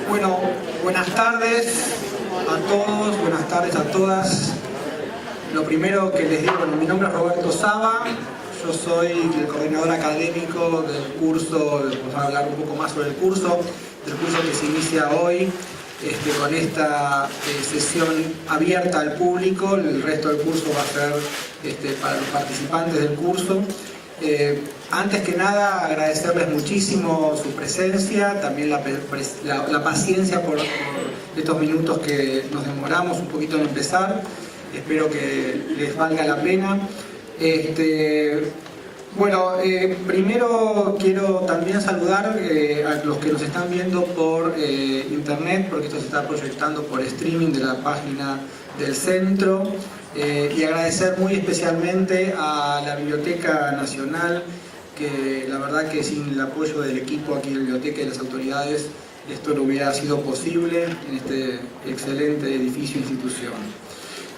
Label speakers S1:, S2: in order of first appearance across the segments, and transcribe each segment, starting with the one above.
S1: Bueno, buenas tardes a todos, buenas tardes a todas. Lo primero que les digo, bueno, mi nombre es Roberto Saba, yo soy el coordinador académico del curso, vamos a hablar un poco más sobre el curso que se inicia hoy, con esta sesión abierta al público. El resto del curso va a ser para los participantes del curso. Antes que nada, agradecerles muchísimo su presencia, también la paciencia por estos minutos que nos demoramos un poquito en empezar. Espero que les valga la pena. Primero quiero también saludar a los que nos están viendo por internet, porque esto se está proyectando por streaming de la página del centro, y agradecer muy especialmente a la Biblioteca Nacional, que la verdad que sin el apoyo del equipo aquí de la biblioteca y de las autoridades esto no hubiera sido posible en este excelente edificio e institución.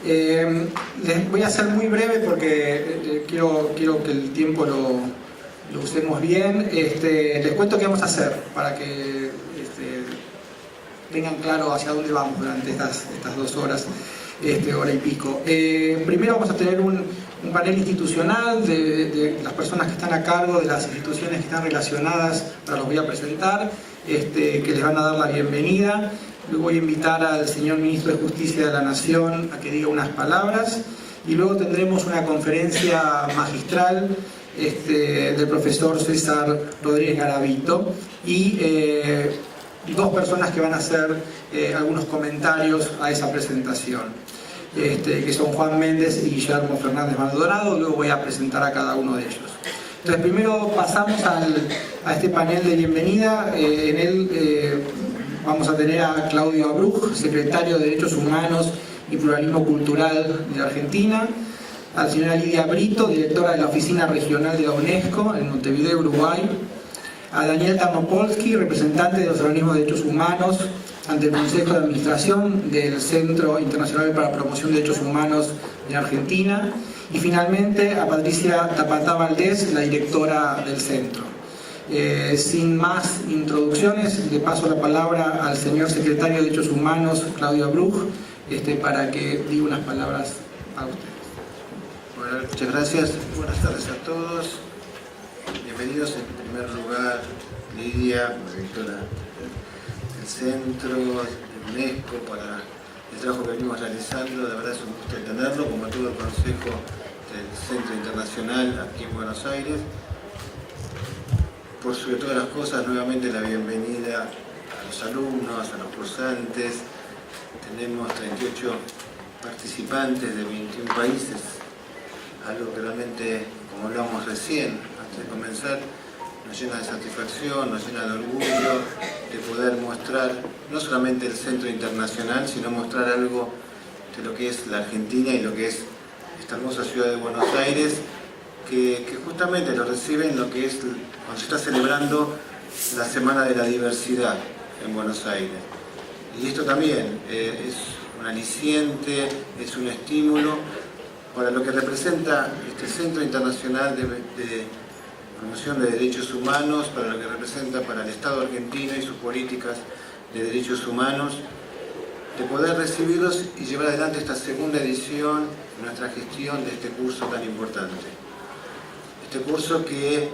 S1: Les voy a ser muy breve porque quiero que el tiempo lo usemos bien. Les cuento qué vamos a hacer para que tengan claro hacia dónde vamos durante estas 2 horas, hora y pico. Primero vamos a tener un panel institucional de las personas que están a cargo de las instituciones que están relacionadas, ahora los voy a presentar, que les van a dar la bienvenida. Luego voy a invitar al señor Ministro de Justicia de la Nación a que diga unas palabras, y luego tendremos una conferencia magistral del profesor César Rodríguez Garavito y 2 personas que van a hacer algunos comentarios a esa presentación, que son Juan Méndez y Guillermo Fernández Maldonado. Luego voy a presentar a cada uno de ellos. Entonces, primero pasamos a este panel de bienvenida. En él vamos a tener a Claudio Abruj, secretario de Derechos Humanos y Pluralismo Cultural de Argentina, a la señora Lidia Brito, directora de la Oficina Regional de la UNESCO en Montevideo, Uruguay, a Daniel Tarnopolsky, representante de los organismos de derechos humanos ante el Consejo de Administración del Centro Internacional para la Promoción de Derechos Humanos de Argentina, y finalmente a Patricia Tapatá Valdés, la directora del centro. Sin más introducciones, le paso la palabra al señor secretario de Derechos Humanos, Claudio Abruj, para que diga unas palabras a ustedes.
S2: Bueno, muchas gracias. Buenas tardes a todos. Bienvenidos en primer lugar, Lidia, directora del centro, de UNESCO, para el trabajo que venimos realizando. De verdad es un gusto tenerlo, como todo el Consejo del Centro Internacional aquí en Buenos Aires. Por sobre todas las cosas, nuevamente la bienvenida a los alumnos, a los cursantes. Tenemos 38 participantes de 21 países, algo que realmente, como hablábamos recién, antes de comenzar, nos llena de satisfacción, nos llena de orgullo de poder mostrar no solamente el Centro Internacional, sino mostrar algo de lo que es la Argentina y lo que es esta hermosa ciudad de Buenos Aires, que justamente lo reciben lo que es cuando se está celebrando la Semana de la Diversidad en Buenos Aires. Y esto también es un aliciente, es un estímulo para lo que representa este Centro Internacional de Promoción de Derechos Humanos, para lo que representa para el Estado argentino y sus políticas de derechos humanos, de poder recibirlos y llevar adelante esta segunda edición, nuestra gestión de este curso tan importante. Este curso que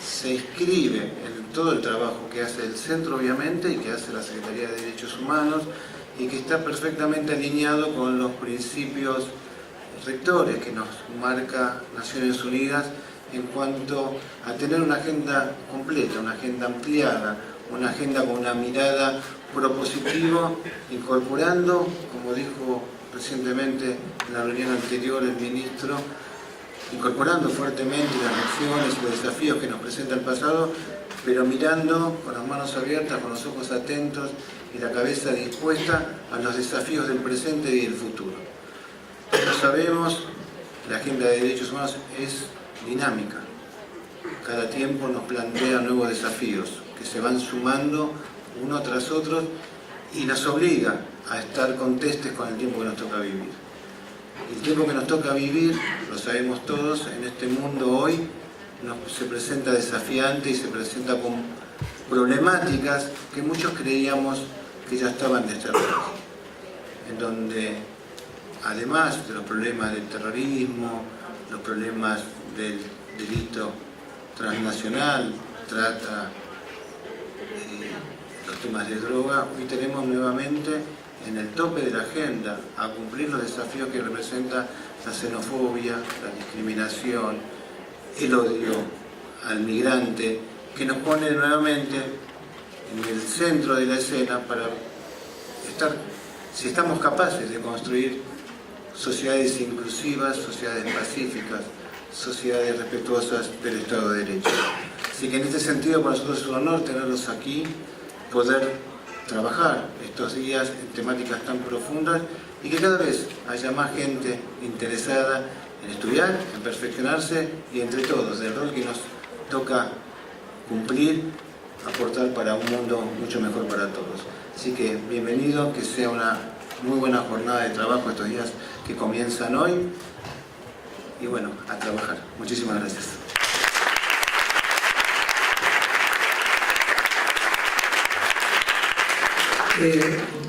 S2: se inscribe en todo el trabajo que hace el centro, obviamente, y que hace la Secretaría de Derechos Humanos, y que está perfectamente alineado con los principios rectores que nos marca Naciones Unidas en cuanto a tener una agenda completa, una agenda ampliada, una agenda con una mirada propositiva, incorporando, como dijo recientemente en la reunión anterior el ministro, incorporando fuertemente las lecciones y los desafíos que nos presenta el pasado, pero mirando con las manos abiertas, con los ojos atentos y la cabeza dispuesta a los desafíos del presente y del futuro. Como sabemos, la agenda de derechos humanos es dinámica. Cada tiempo nos plantea nuevos desafíos que se van sumando uno tras otro y nos obliga a estar contestes con el tiempo que nos toca vivir. El tiempo que nos toca vivir, lo sabemos todos, en este mundo hoy se presenta desafiante y se presenta con problemáticas que muchos creíamos que ya estaban desterradas, en donde además de los problemas del terrorismo, los problemas del delito transnacional, trata, los temas de droga, hoy tenemos nuevamente en el tope de la agenda a cumplir los desafíos que representa la xenofobia, la discriminación, el odio al migrante, que nos pone nuevamente en el centro de la escena para estar, si estamos capaces de construir sociedades inclusivas, sociedades pacíficas, sociedades respetuosas del Estado de Derecho. Así que en este sentido para nosotros es un honor tenerlos aquí, poder trabajar estos días en temáticas tan profundas y que cada vez haya más gente interesada en estudiar, en perfeccionarse y entre todos, del rol que nos toca cumplir, aportar para un mundo mucho mejor para todos. Así que bienvenido, que sea una muy buena jornada de trabajo estos días que comienzan hoy y bueno, a trabajar. Muchísimas gracias.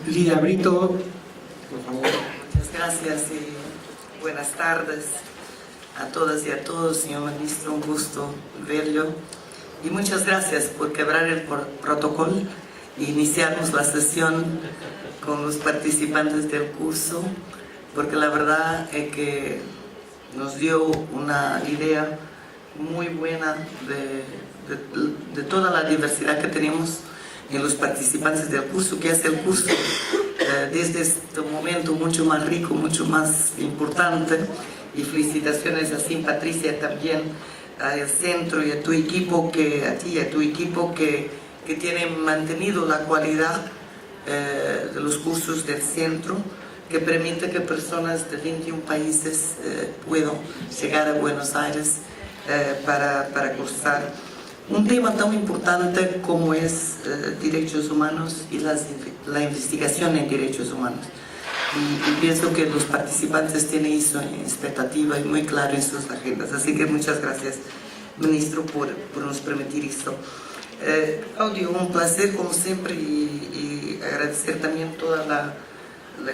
S1: Lidia Brito, por favor.
S3: Muchas gracias y buenas tardes a todas y a todos, señor ministro, un gusto verlo. Y muchas gracias por quebrar el protocolo e iniciarnos la sesión con los participantes del curso, porque la verdad es que nos dio una idea muy buena de toda la diversidad que tenemos en los participantes del curso, que hace el curso desde este momento mucho más rico, mucho más importante. Y felicitaciones a Sin Patricia también, al centro y a tu equipo, a ti y a tu equipo que tienen mantenido la cualidad de los cursos del centro, que permite que personas de 21 países puedan llegar a Buenos Aires para cursar un tema tan importante como es derechos humanos y la investigación en derechos humanos. Y pienso que los participantes tienen eso en expectativa y muy claro en sus agendas. Así que muchas gracias, ministro, por nos permitir esto. Claudio, un placer como siempre y agradecer también todo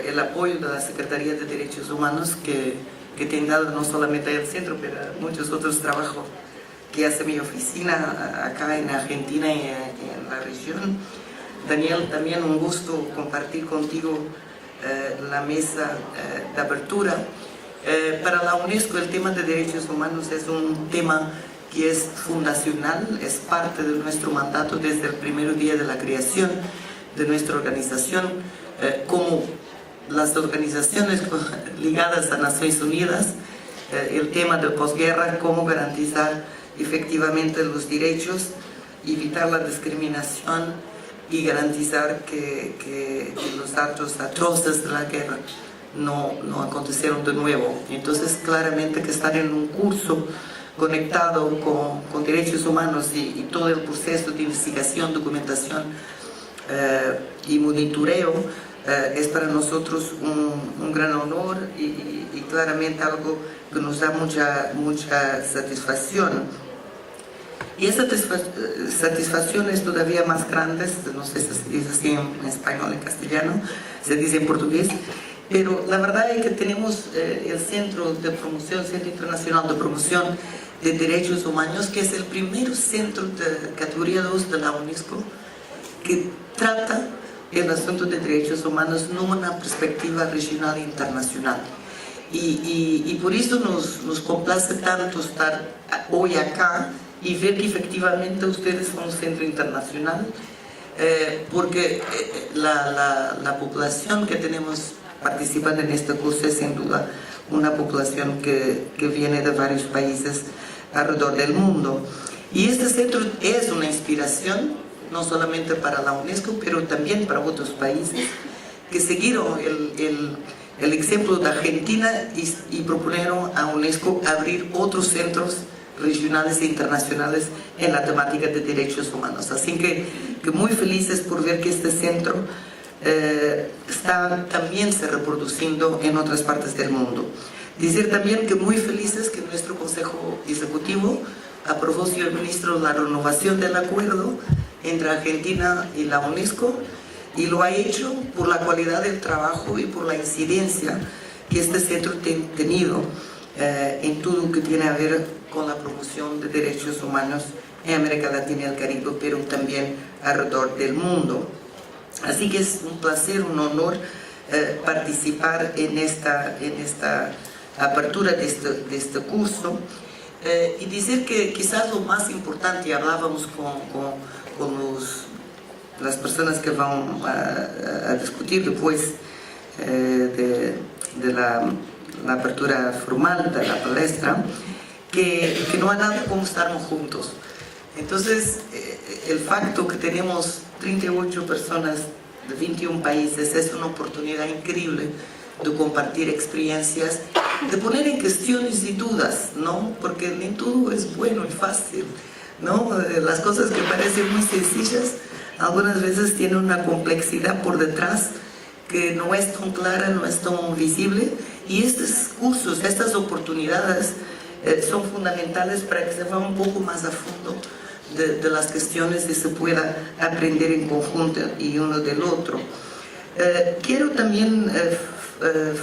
S3: el apoyo de la Secretaría de Derechos Humanos que te han dado no solamente al centro, pero muchos otros trabajos que hace mi oficina acá en Argentina y en la región. Daniel, también un gusto compartir contigo la mesa de apertura. Para la UNESCO el tema de derechos humanos es un tema que es fundacional, es parte de nuestro mandato desde el primer día de la creación de nuestra organización, como las organizaciones ligadas a Naciones Unidas, el tema de posguerra, cómo garantizar efectivamente los derechos, evitar la discriminación y garantizar que los actos atroces de la guerra no acontecieron de nuevo. Entonces, claramente que estar en un curso conectado con derechos humanos y todo el proceso de investigación, documentación y monitoreo es para nosotros un gran honor y claramente algo que nos da mucha satisfacción. Y esa satisfacción es todavía más grande, no sé si se dice así en español, en castellano, se dice en portugués, pero la verdad es que tenemos el Centro Internacional de Promoción de Derechos Humanos, que es el primer centro de categoría 2 de la UNESCO que trata el asunto de derechos humanos en una perspectiva regional e internacional. Y por eso nos complace tanto estar hoy acá y ver que efectivamente ustedes son un centro internacional, porque la población que tenemos participando en este curso es sin duda una población que viene de varios países alrededor del mundo. Y este centro es una inspiración, no solamente para la UNESCO, pero también para otros países que siguieron el ejemplo de Argentina y proponieron a UNESCO abrir otros centros regionales e internacionales en la temática de derechos humanos. Así que muy felices por ver que este centro está también se reproduciendo en otras partes del mundo. Decir también que muy felices que nuestro Consejo Ejecutivo aprobó, señor ministro, la renovación del acuerdo entre Argentina y la UNESCO, y lo ha hecho por la calidad del trabajo y por la incidencia que este centro ha tenido en todo lo que tiene a ver con la promoción de derechos humanos en América Latina y el Caribe, pero también alrededor del mundo. Así que es un placer, un honor participar en esta apertura de este curso, y decir que quizás lo más importante, y hablábamos con las personas que van a discutir después de la apertura formal de la palestra, que no hay nada como estarmos juntos. Entonces, el facto que tenemos 38 personas de 21 países es una oportunidad increíble de compartir experiencias, de poner en cuestiones y dudas, ¿no? Porque ni todo es bueno y fácil, ¿no? Las cosas que parecen muy sencillas, algunas veces tienen una complejidad por detrás que no es tan clara, no es tan visible, y estos cursos, estas oportunidades son fundamentales para que se vaya un poco más a fondo de las cuestiones y se pueda aprender en conjunto y uno del otro. Quiero también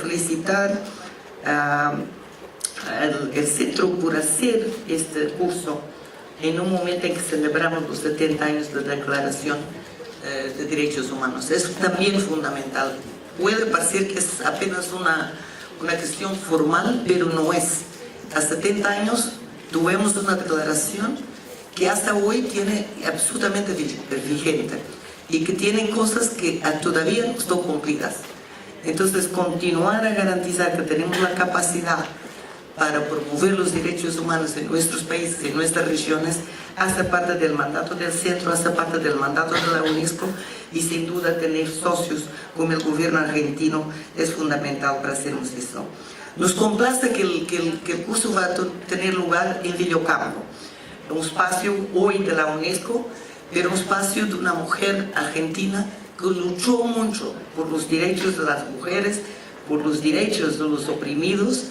S3: felicitar al centro por hacer este curso en un momento en que celebramos los 70 años de la Declaración de Derechos Humanos. Es también fundamental. Puede parecer que es apenas una cuestión formal, pero no es. A 70 años tuvimos una declaración que hasta hoy tiene absolutamente vigente y que tienen cosas que todavía no están cumplidas. Entonces, continuar a garantizar que tenemos la capacidad para promover los derechos humanos en nuestros países, en nuestras regiones, hace parte del mandato del centro, hace parte del mandato de la UNESCO, y sin duda tener socios como el gobierno argentino es fundamental para hacernos eso. Nos complace que el curso va a tener lugar en Villocampo, un espacio hoy de la UNESCO, pero un espacio de una mujer argentina que luchó mucho por los derechos de las mujeres, por los derechos de los oprimidos,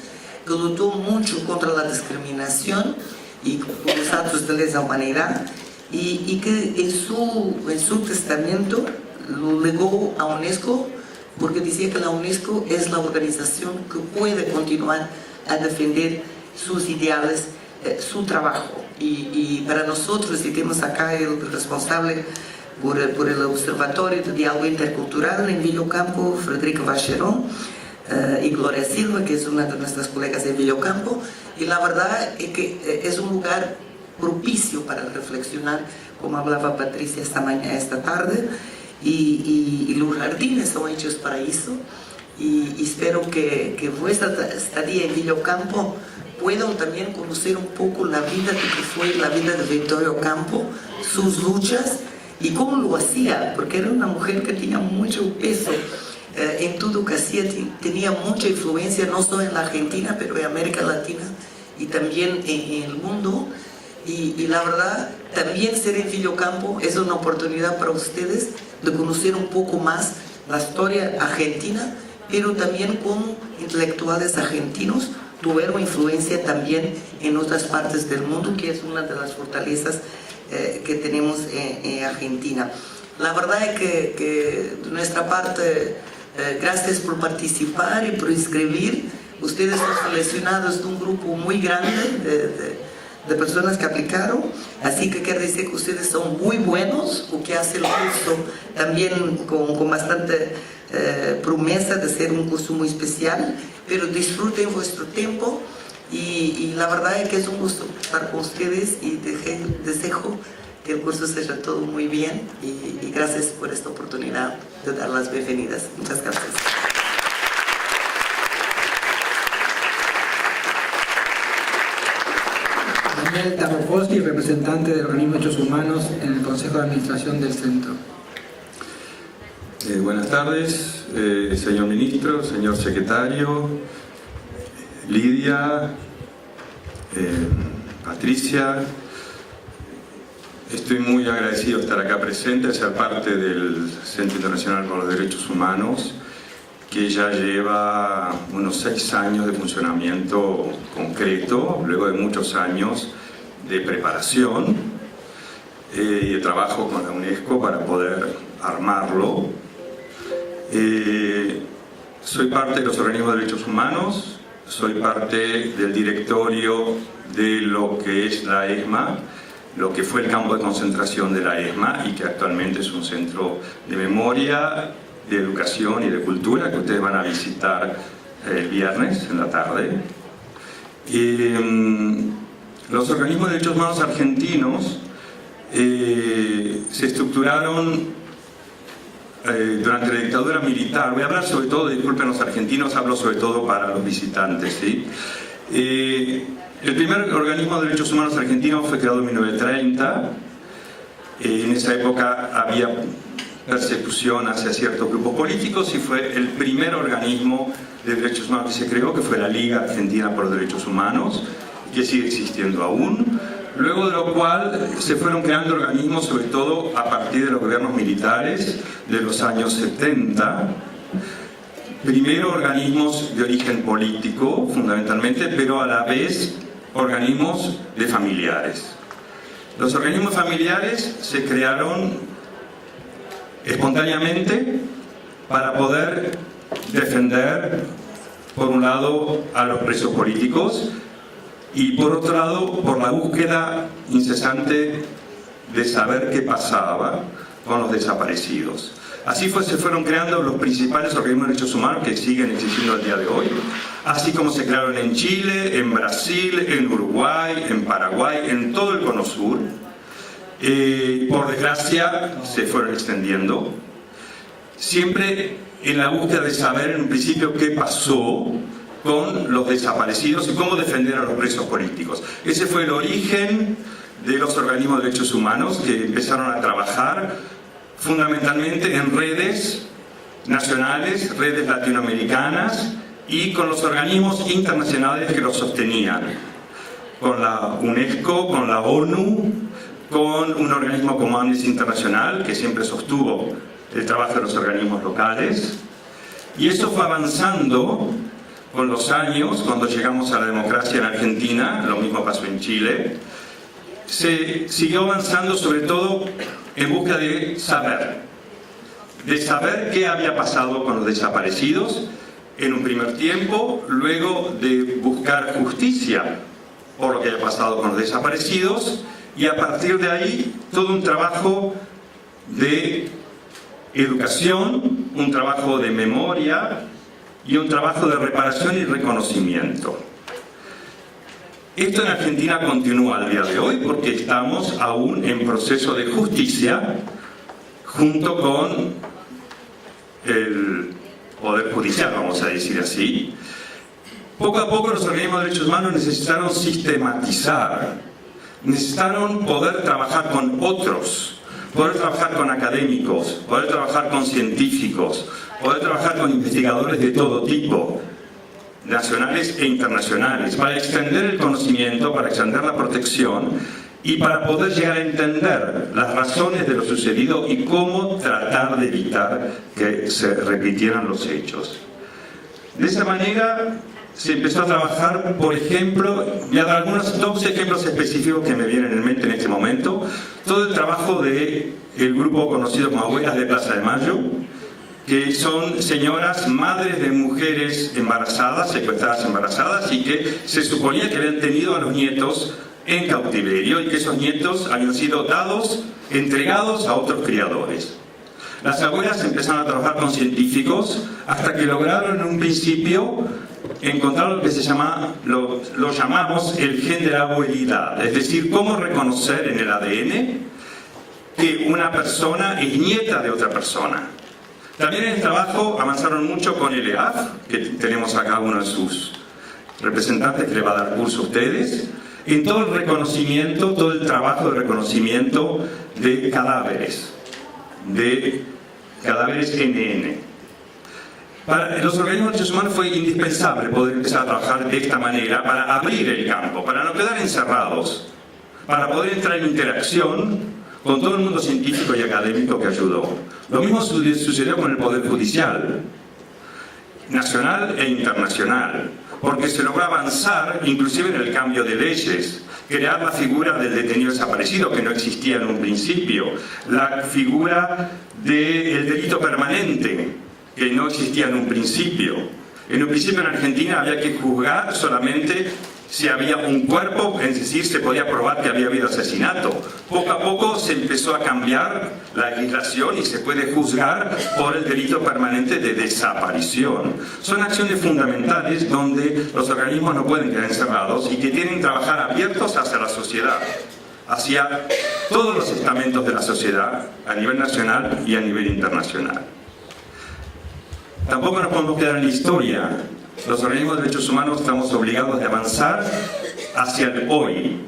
S3: que luchó mucho contra la discriminación y por los actos de lesa humanidad, y que en su testamento lo legó a UNESCO, porque decía que la UNESCO es la organización que puede continuar a defender sus ideales, su trabajo. Y para nosotros, y tenemos acá el responsable por el Observatorio de Diálogo Intercultural en Villocampo, Frederica Vacherón, y Gloria Silva, que es una de nuestras colegas de Villocampo, y la verdad es que es un lugar propicio para reflexionar, como hablaba Patricia esta tarde, y los jardines son hechos para eso, y espero que vuestra estadía en Villocampo puedan también conocer un poco la vida que fue la vida de Vittorio Campo, sus luchas y cómo lo hacía, porque era una mujer que tenía mucho peso en todo lo que hacía, tenía mucha influencia no solo en la Argentina, pero en América Latina y también en el mundo. Y la verdad, también ser en Villocampo es una oportunidad para ustedes de conocer un poco más la historia argentina, pero también como intelectuales argentinos tuvieron influencia también en otras partes del mundo, que es una de las fortalezas que tenemos en Argentina. La verdad es que de nuestra parte, gracias por participar y por inscribir. Ustedes son seleccionados de un grupo muy grande de personas que aplicaron, así que quiere decir que ustedes son muy buenos, o que hacen el curso también con bastante promesa de ser un curso muy especial, pero disfruten vuestro tiempo, y la verdad es que es un gusto estar con ustedes, y deseo que el curso sea todo muy bien, y gracias por esta oportunidad de dar las bienvenidas. Muchas gracias.
S1: Daniel Tarroposti, representante del organismo de Derechos Humanos en el Consejo de Administración del Centro.
S4: Buenas tardes, señor ministro, señor secretario, Lidia, Patricia. Estoy muy agradecido de estar acá presente, de ser parte del Centro Internacional por los Derechos Humanos, que ya lleva unos 6 años de funcionamiento concreto, luego de muchos años de preparación, y de trabajo con la UNESCO para poder armarlo. Soy parte de los organismos de derechos humanos, soy parte del directorio de lo que es la ESMA, lo que fue el campo de concentración de la ESMA y que actualmente es un centro de memoria, de educación y de cultura que ustedes van a visitar el viernes en la tarde. Los organismos de derechos humanos argentinos se estructuraron durante la dictadura militar. Voy a hablar sobre todo, disculpen los argentinos, hablo sobre todo para los visitantes, ¿sí? El primer organismo de derechos humanos argentino fue creado en 1930. En esa época había persecución hacia ciertos grupos políticos y fue el primer organismo de derechos humanos que se creó, que fue la Liga Argentina por los Derechos Humanos, que sigue existiendo aún. Luego de lo cual se fueron creando organismos, sobre todo a partir de los gobiernos militares de los años 70. Primero organismos de origen político, fundamentalmente, pero a la vez organismos de familiares. Los organismos familiares se crearon espontáneamente para poder defender, por un lado, a los presos políticos y por otro lado, por la búsqueda incesante de saber qué pasaba con los desaparecidos. Así se fueron creando los principales organismos de derechos humanos que siguen existiendo al día de hoy, así como se crearon en Chile, en Brasil, en Uruguay, en Paraguay, en todo el Cono Sur. Por desgracia se fueron extendiendo, siempre en la búsqueda de saber en un principio qué pasó con los desaparecidos y cómo defender a los presos políticos. Ese fue el origen de los organismos de derechos humanos que empezaron a trabajar fundamentalmente en redes nacionales, redes latinoamericanas y con los organismos internacionales que los sostenían, con la UNESCO, con la ONU, con un organismo como Amnesty Internacional que siempre sostuvo el trabajo de los organismos locales. Y eso fue avanzando con los años. Cuando llegamos a la democracia en Argentina, lo mismo pasó en Chile, se siguió avanzando sobre todo en busca de saber qué había pasado con los desaparecidos en un primer tiempo, luego de buscar justicia por lo que había pasado con los desaparecidos y a partir de ahí todo un trabajo de educación, un trabajo de memoria y un trabajo de reparación y reconocimiento. Esto en Argentina continúa al día de hoy porque estamos aún en proceso de justicia junto con el Poder Judicial, vamos a decir así. Poco a poco los organismos de derechos humanos necesitaron sistematizar, necesitaron poder trabajar con otros, poder trabajar con académicos, poder trabajar con científicos, poder trabajar con investigadores de todo tipo, nacionales e internacionales, para extender el conocimiento, para extender la protección y para poder llegar a entender las razones de lo sucedido y cómo tratar de evitar que se repitieran los hechos. De esa manera se empezó a trabajar, por ejemplo, voy a dar dos ejemplos específicos que me vienen en mente en este momento, todo el trabajo del grupo conocido como Abuelas de Plaza de Mayo, que son señoras, madres de mujeres embarazadas, secuestradas embarazadas, y que se suponía que habían tenido a los nietos en cautiverio y que esos nietos habían sido entregados a otros criadores. Las abuelas empezaron a trabajar con científicos hasta que lograron en un principio encontrar lo que lo llamamos el gen de la abuelidad, es decir, cómo reconocer en el ADN que una persona es nieta de otra persona. También en el trabajo avanzaron mucho con el EAF, que tenemos acá uno de sus representantes que le va a dar curso a ustedes, en todo el reconocimiento, todo el trabajo de reconocimiento de cadáveres NN. Para los organismos de derechos humanos fue indispensable poder empezar a trabajar de esta manera para abrir el campo, para no quedar encerrados, para poder entrar en interacción con todo el mundo científico y académico que ayudó. Lo mismo sucedió con el Poder Judicial, nacional e internacional, porque se logró avanzar inclusive en el cambio de leyes, crear la figura del detenido desaparecido, que no existía en un principio, la figura del delito permanente, que no existía en un principio. En un principio en Argentina había que juzgar solamente si había un cuerpo, es decir, se podía probar que había habido asesinato. Poco a poco se empezó a cambiar la legislación y se puede juzgar por el delito permanente de desaparición. Son acciones fundamentales donde los organismos no pueden quedar encerrados y que tienen que trabajar abiertos hacia la sociedad, hacia todos los estamentos de la sociedad, a nivel nacional y a nivel internacional. Tampoco nos podemos quedar en la historia. Los organismos de derechos humanos estamos obligados a avanzar hacia el hoy,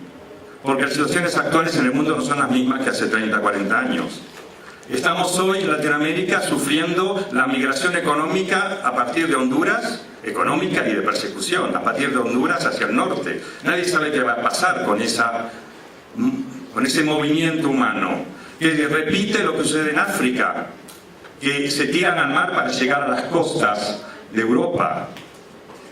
S4: porque las situaciones actuales en el mundo no son las mismas que hace 30, 40 años. Estamos hoy en Latinoamérica sufriendo la migración económica a partir de Honduras, económica y de persecución, a partir de Honduras hacia el norte. Nadie sabe qué va a pasar con ese movimiento humano, que repite lo que sucede en África, que se tiran al mar para llegar a las costas de Europa.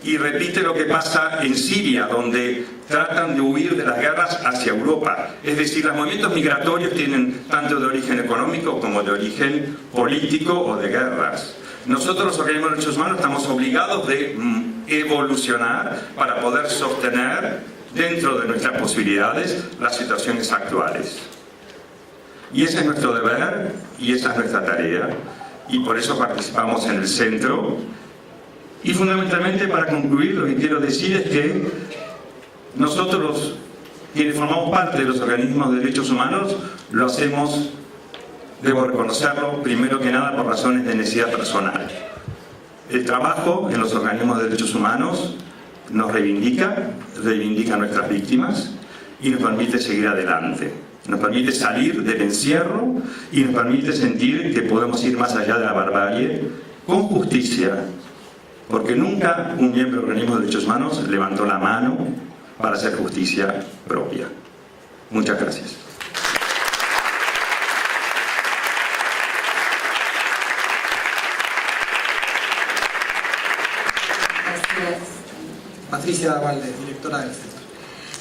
S4: Y repite lo que pasa en Siria, donde tratan de huir de las guerras hacia Europa. Es decir, los movimientos migratorios tienen tanto de origen económico como de origen político o de guerras. Nosotros, los organismos de derechos humanos, estamos obligados de evolucionar para poder sostener dentro de nuestras posibilidades las situaciones actuales. Y ese es nuestro deber y esa es nuestra tarea. Y por eso participamos en el centro. Y fundamentalmente, para concluir, lo que quiero decir es que nosotros, quienes formamos parte de los organismos de derechos humanos, lo hacemos, debo reconocerlo, primero que nada por razones de necesidad personal. El trabajo en los organismos de derechos humanos nos reivindica a nuestras víctimas y nos permite seguir adelante. Nos permite salir del encierro y nos permite sentir que podemos ir más allá de la barbarie con justicia. Porque nunca un miembro del organismo de derechos humanos levantó la mano para hacer justicia propia. Muchas gracias.
S5: Gracias.
S1: Patricia Valdés, directora del centro.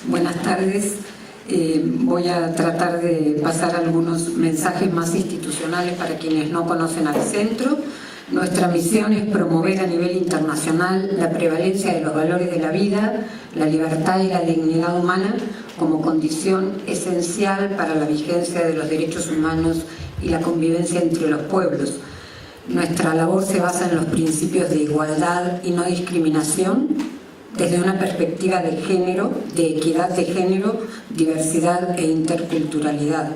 S5: Buenas tardes. Voy a tratar de pasar algunos mensajes más institucionales para quienes no conocen al centro. Nuestra misión es promover a nivel internacional la prevalencia de los valores de la vida, la libertad y la dignidad humana como condición esencial para la vigencia de los derechos humanos y la convivencia entre los pueblos. Nuestra labor se basa en los principios de igualdad y no discriminación, desde una perspectiva de género, de equidad de género, diversidad e interculturalidad.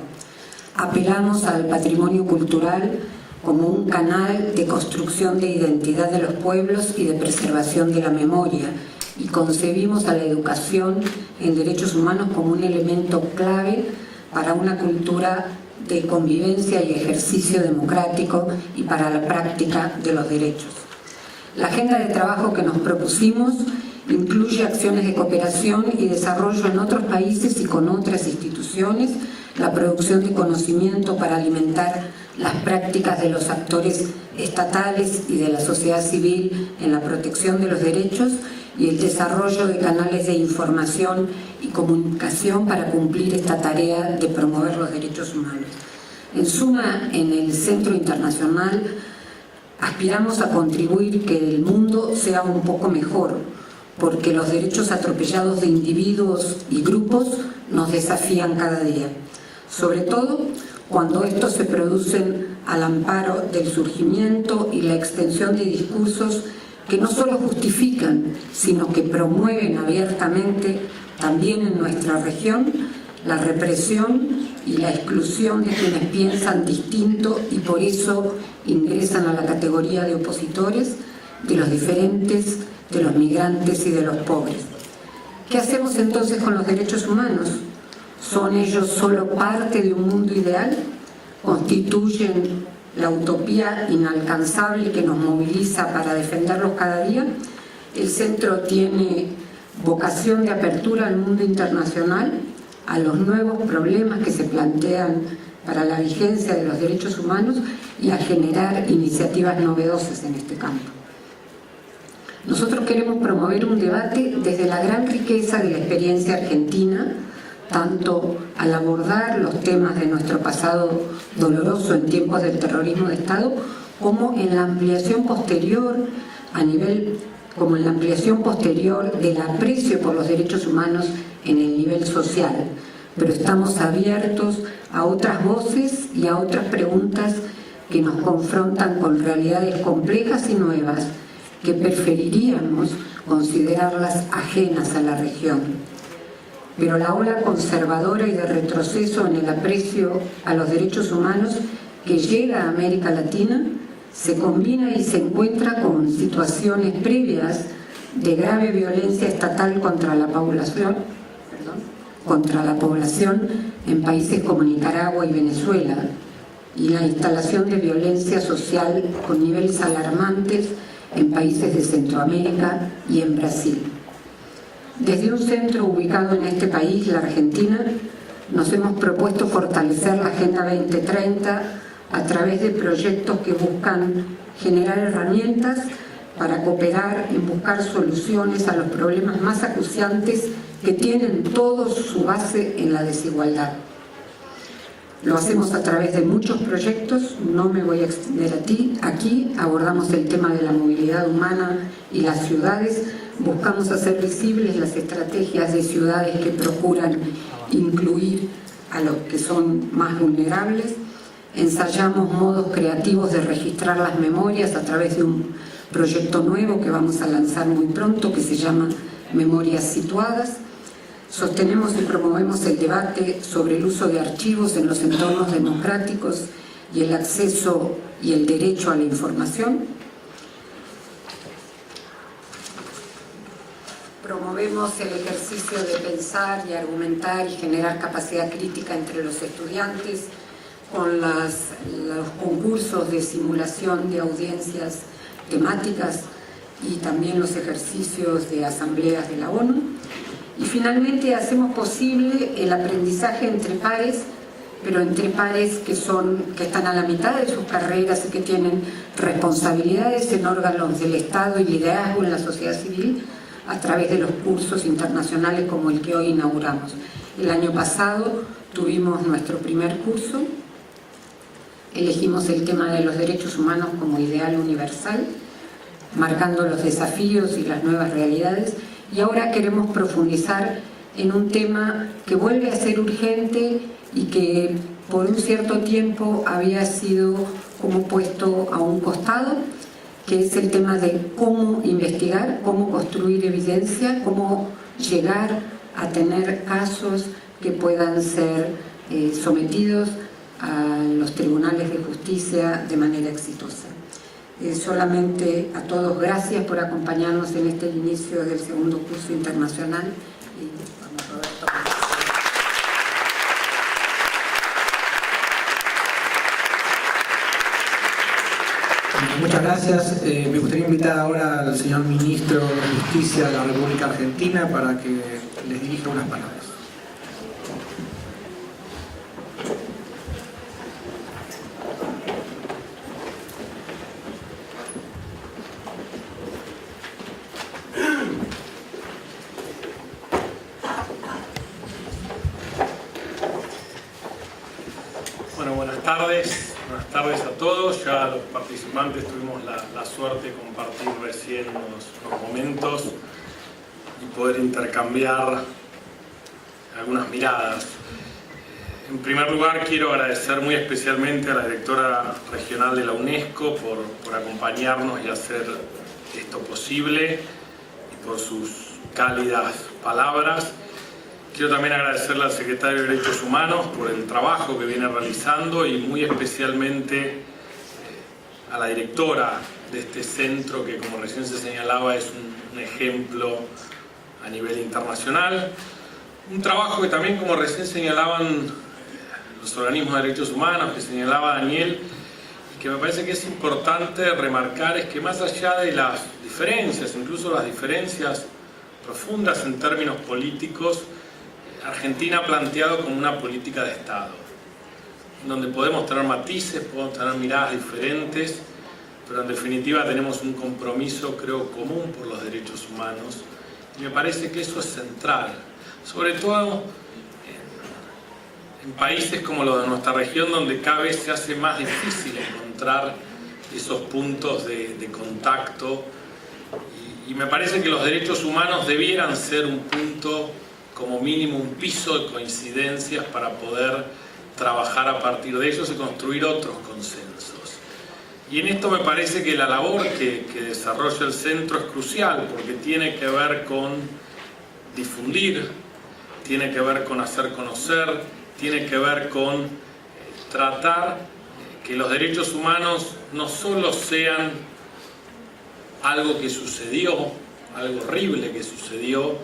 S5: Apelamos al patrimonio cultural como un canal de construcción de identidad de los pueblos y de preservación de la memoria, y concebimos a la educación en derechos humanos como un elemento clave para una cultura de convivencia y ejercicio democrático y para la práctica de los derechos. La agenda de trabajo que nos propusimos incluye acciones de cooperación y desarrollo en otros países y con otras instituciones, la producción de conocimiento para alimentar las prácticas de los actores estatales y de la sociedad civil en la protección de los derechos y el desarrollo de canales de información y comunicación para cumplir esta tarea de promover los derechos humanos. En suma, en el Centro Internacional aspiramos a contribuir que el mundo sea un poco mejor, porque los derechos atropellados de individuos y grupos nos desafían cada día, sobre todo cuando estos se producen al amparo del surgimiento y la extensión de discursos que no solo justifican, sino que promueven abiertamente, también en nuestra región, la represión y la exclusión de quienes piensan distinto y por eso ingresan a la categoría de opositores, de los diferentes, de los migrantes y de los pobres. ¿Qué hacemos entonces con los derechos humanos? ¿Son ellos solo parte de un mundo ideal? ¿Constituyen la utopía inalcanzable que nos moviliza para defenderlos cada día? El centro tiene vocación de apertura al mundo internacional, a los nuevos problemas que se plantean para la vigencia de los derechos humanos y a generar iniciativas novedosas en este campo. Nosotros queremos promover un debate desde la gran riqueza de la experiencia argentina, tanto al abordar los temas de nuestro pasado doloroso en tiempos del terrorismo de Estado, como en la ampliación posterior del aprecio por los derechos humanos en el nivel social. Pero estamos abiertos a otras voces y a otras preguntas que nos confrontan con realidades complejas y nuevas que preferiríamos considerarlas ajenas a la región. Pero la ola conservadora y de retroceso en el aprecio a los derechos humanos que llega a América Latina se combina y se encuentra con situaciones previas de grave violencia estatal contra la población en países como Nicaragua y Venezuela, y la instalación de violencia social con niveles alarmantes en países de Centroamérica y en Brasil. Desde un centro ubicado en este país, la Argentina, nos hemos propuesto fortalecer la Agenda 2030 a través de proyectos que buscan generar herramientas para cooperar en buscar soluciones a los problemas más acuciantes que tienen todos su base en la desigualdad. Lo hacemos a través de muchos proyectos, no me voy a extender aquí, abordamos el tema de la movilidad humana y las ciudades, buscamos hacer visibles las estrategias de ciudades que procuran incluir a los que son más vulnerables, ensayamos modos creativos de registrar las memorias a través de un proyecto nuevo que vamos a lanzar muy pronto, que se llama Memorias Situadas. Sostenemos y promovemos el debate sobre el uso de archivos en los entornos democráticos y el acceso y el derecho a la información. Promovemos el ejercicio de pensar y argumentar y generar capacidad crítica entre los estudiantes con los concursos de simulación de audiencias temáticas y también los ejercicios de asambleas de la ONU. Y finalmente hacemos posible el aprendizaje entre pares, pero entre pares que están a la mitad de sus carreras y que tienen responsabilidades en órganos del Estado y liderazgo en la sociedad civil a través de los cursos internacionales como el que hoy inauguramos. El año pasado tuvimos nuestro primer curso, elegimos el tema de los derechos humanos como ideal universal, marcando los desafíos y las nuevas realidades, y ahora queremos profundizar en un tema que vuelve a ser urgente y que por un cierto tiempo había sido como puesto a un costado, que es el tema de cómo investigar, cómo construir evidencia, cómo llegar a tener casos que puedan ser sometidos a los tribunales de justicia de manera exitosa. Solamente a todos gracias por acompañarnos en este inicio del segundo curso internacional. Y vamos a ver todo.
S1: Muchas gracias. Me gustaría invitar ahora al señor Ministro de Justicia de la República Argentina para que les dirija unas palabras.
S6: Buenas tardes a todos. Ya los participantes tuvimos la suerte de compartir recién unos momentos y poder intercambiar algunas miradas. En primer lugar, quiero agradecer muy especialmente a la directora regional de la UNESCO por acompañarnos y hacer esto posible y por sus cálidas palabras. Quiero también agradecerle al Secretario de Derechos Humanos por el trabajo que viene realizando y muy especialmente a la directora de este centro que, como recién se señalaba, es un ejemplo a nivel internacional. Un trabajo que también, como recién señalaban los organismos de derechos humanos, que señalaba Daniel, y que me parece que es importante remarcar, es que más allá de las diferencias, incluso las diferencias profundas en términos políticos, Argentina ha planteado como una política de Estado, donde podemos tener matices, podemos tener miradas diferentes, pero en definitiva tenemos un compromiso, creo, común por los derechos humanos, y me parece que eso es central, sobre todo en países como los de nuestra región, donde cada vez se hace más difícil encontrar esos puntos de contacto. Y me parece que los derechos humanos debieran ser un punto, como mínimo un piso de coincidencias para poder trabajar a partir de ellos y construir otros consensos. Y en esto me parece que la labor que desarrolla el centro es crucial, porque tiene que ver con difundir, tiene que ver con hacer conocer, tiene que ver con tratar que los derechos humanos no solo sean algo que sucedió, algo horrible que sucedió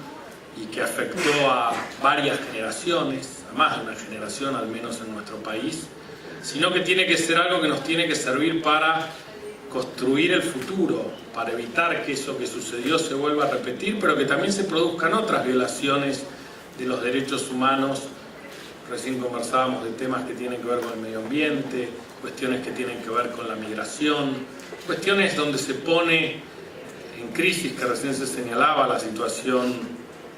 S6: y que afectó a varias generaciones, a más de una generación al menos en nuestro país, sino que tiene que ser algo que nos tiene que servir para construir el futuro, para evitar que eso que sucedió se vuelva a repetir, pero que también se produzcan otras violaciones de los derechos humanos. Recién conversábamos de temas que tienen que ver con el medio ambiente, cuestiones que tienen que ver con la migración, cuestiones donde se pone en crisis, que recién se señalaba, la situación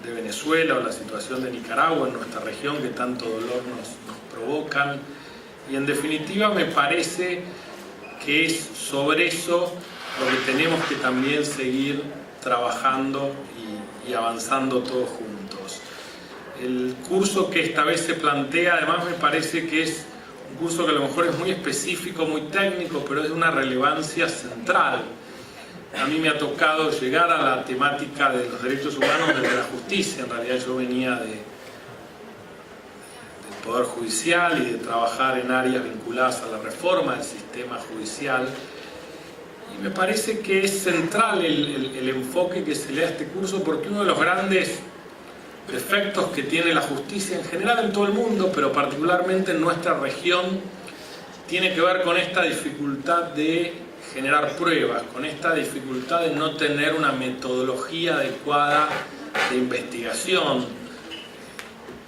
S6: de Venezuela o la situación de Nicaragua en nuestra región, que tanto dolor nos provocan. Y en definitiva me parece que es sobre eso lo que tenemos que también seguir trabajando y avanzando todos juntos. El curso que esta vez se plantea, además, me parece que es un curso que a lo mejor es muy específico, muy técnico, pero es de una relevancia central. A mí me ha tocado llegar a la temática de los derechos humanos desde la justicia. En realidad yo venía del Poder Judicial y de trabajar en áreas vinculadas a la reforma del sistema judicial. Y me parece que es central el enfoque que se le da a este curso, porque uno de los grandes efectos que tiene la justicia en general en todo el mundo, pero particularmente en nuestra región, tiene que ver con esta dificultad de generar pruebas, con esta dificultad de no tener una metodología adecuada de investigación.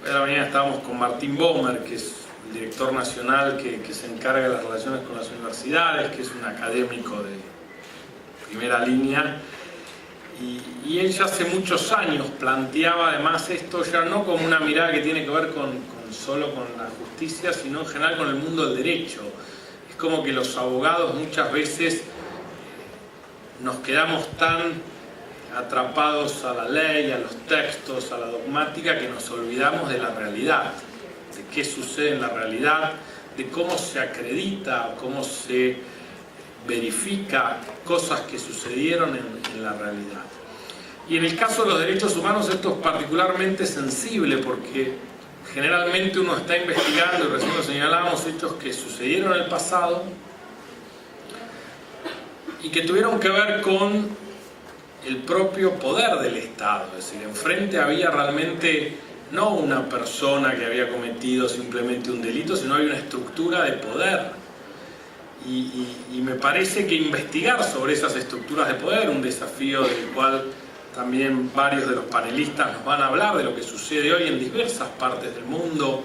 S6: Hoy a la mañana estábamos con Martín Bomer, que es el director nacional que se encarga de las relaciones con las universidades, que es un académico de primera línea. Y él ya hace muchos años planteaba además esto ya no como una mirada que tiene que ver solo con la justicia, sino en general con el mundo del derecho. Es como que los abogados muchas veces nos quedamos tan atrapados a la ley, a los textos, a la dogmática, que nos olvidamos de la realidad, de qué sucede en la realidad, de cómo se acredita, cómo se verifica cosas que sucedieron en la realidad. Y en el caso de los derechos humanos esto es particularmente sensible, porque generalmente uno está investigando, y recién lo señalábamos, hechos que sucedieron en el pasado y que tuvieron que ver con el propio poder del Estado. Es decir, enfrente había realmente no una persona que había cometido simplemente un delito, sino había una estructura de poder. Y me parece que investigar sobre esas estructuras de poder, un desafío del cual también varios de los panelistas nos van a hablar, de lo que sucede hoy en diversas partes del mundo,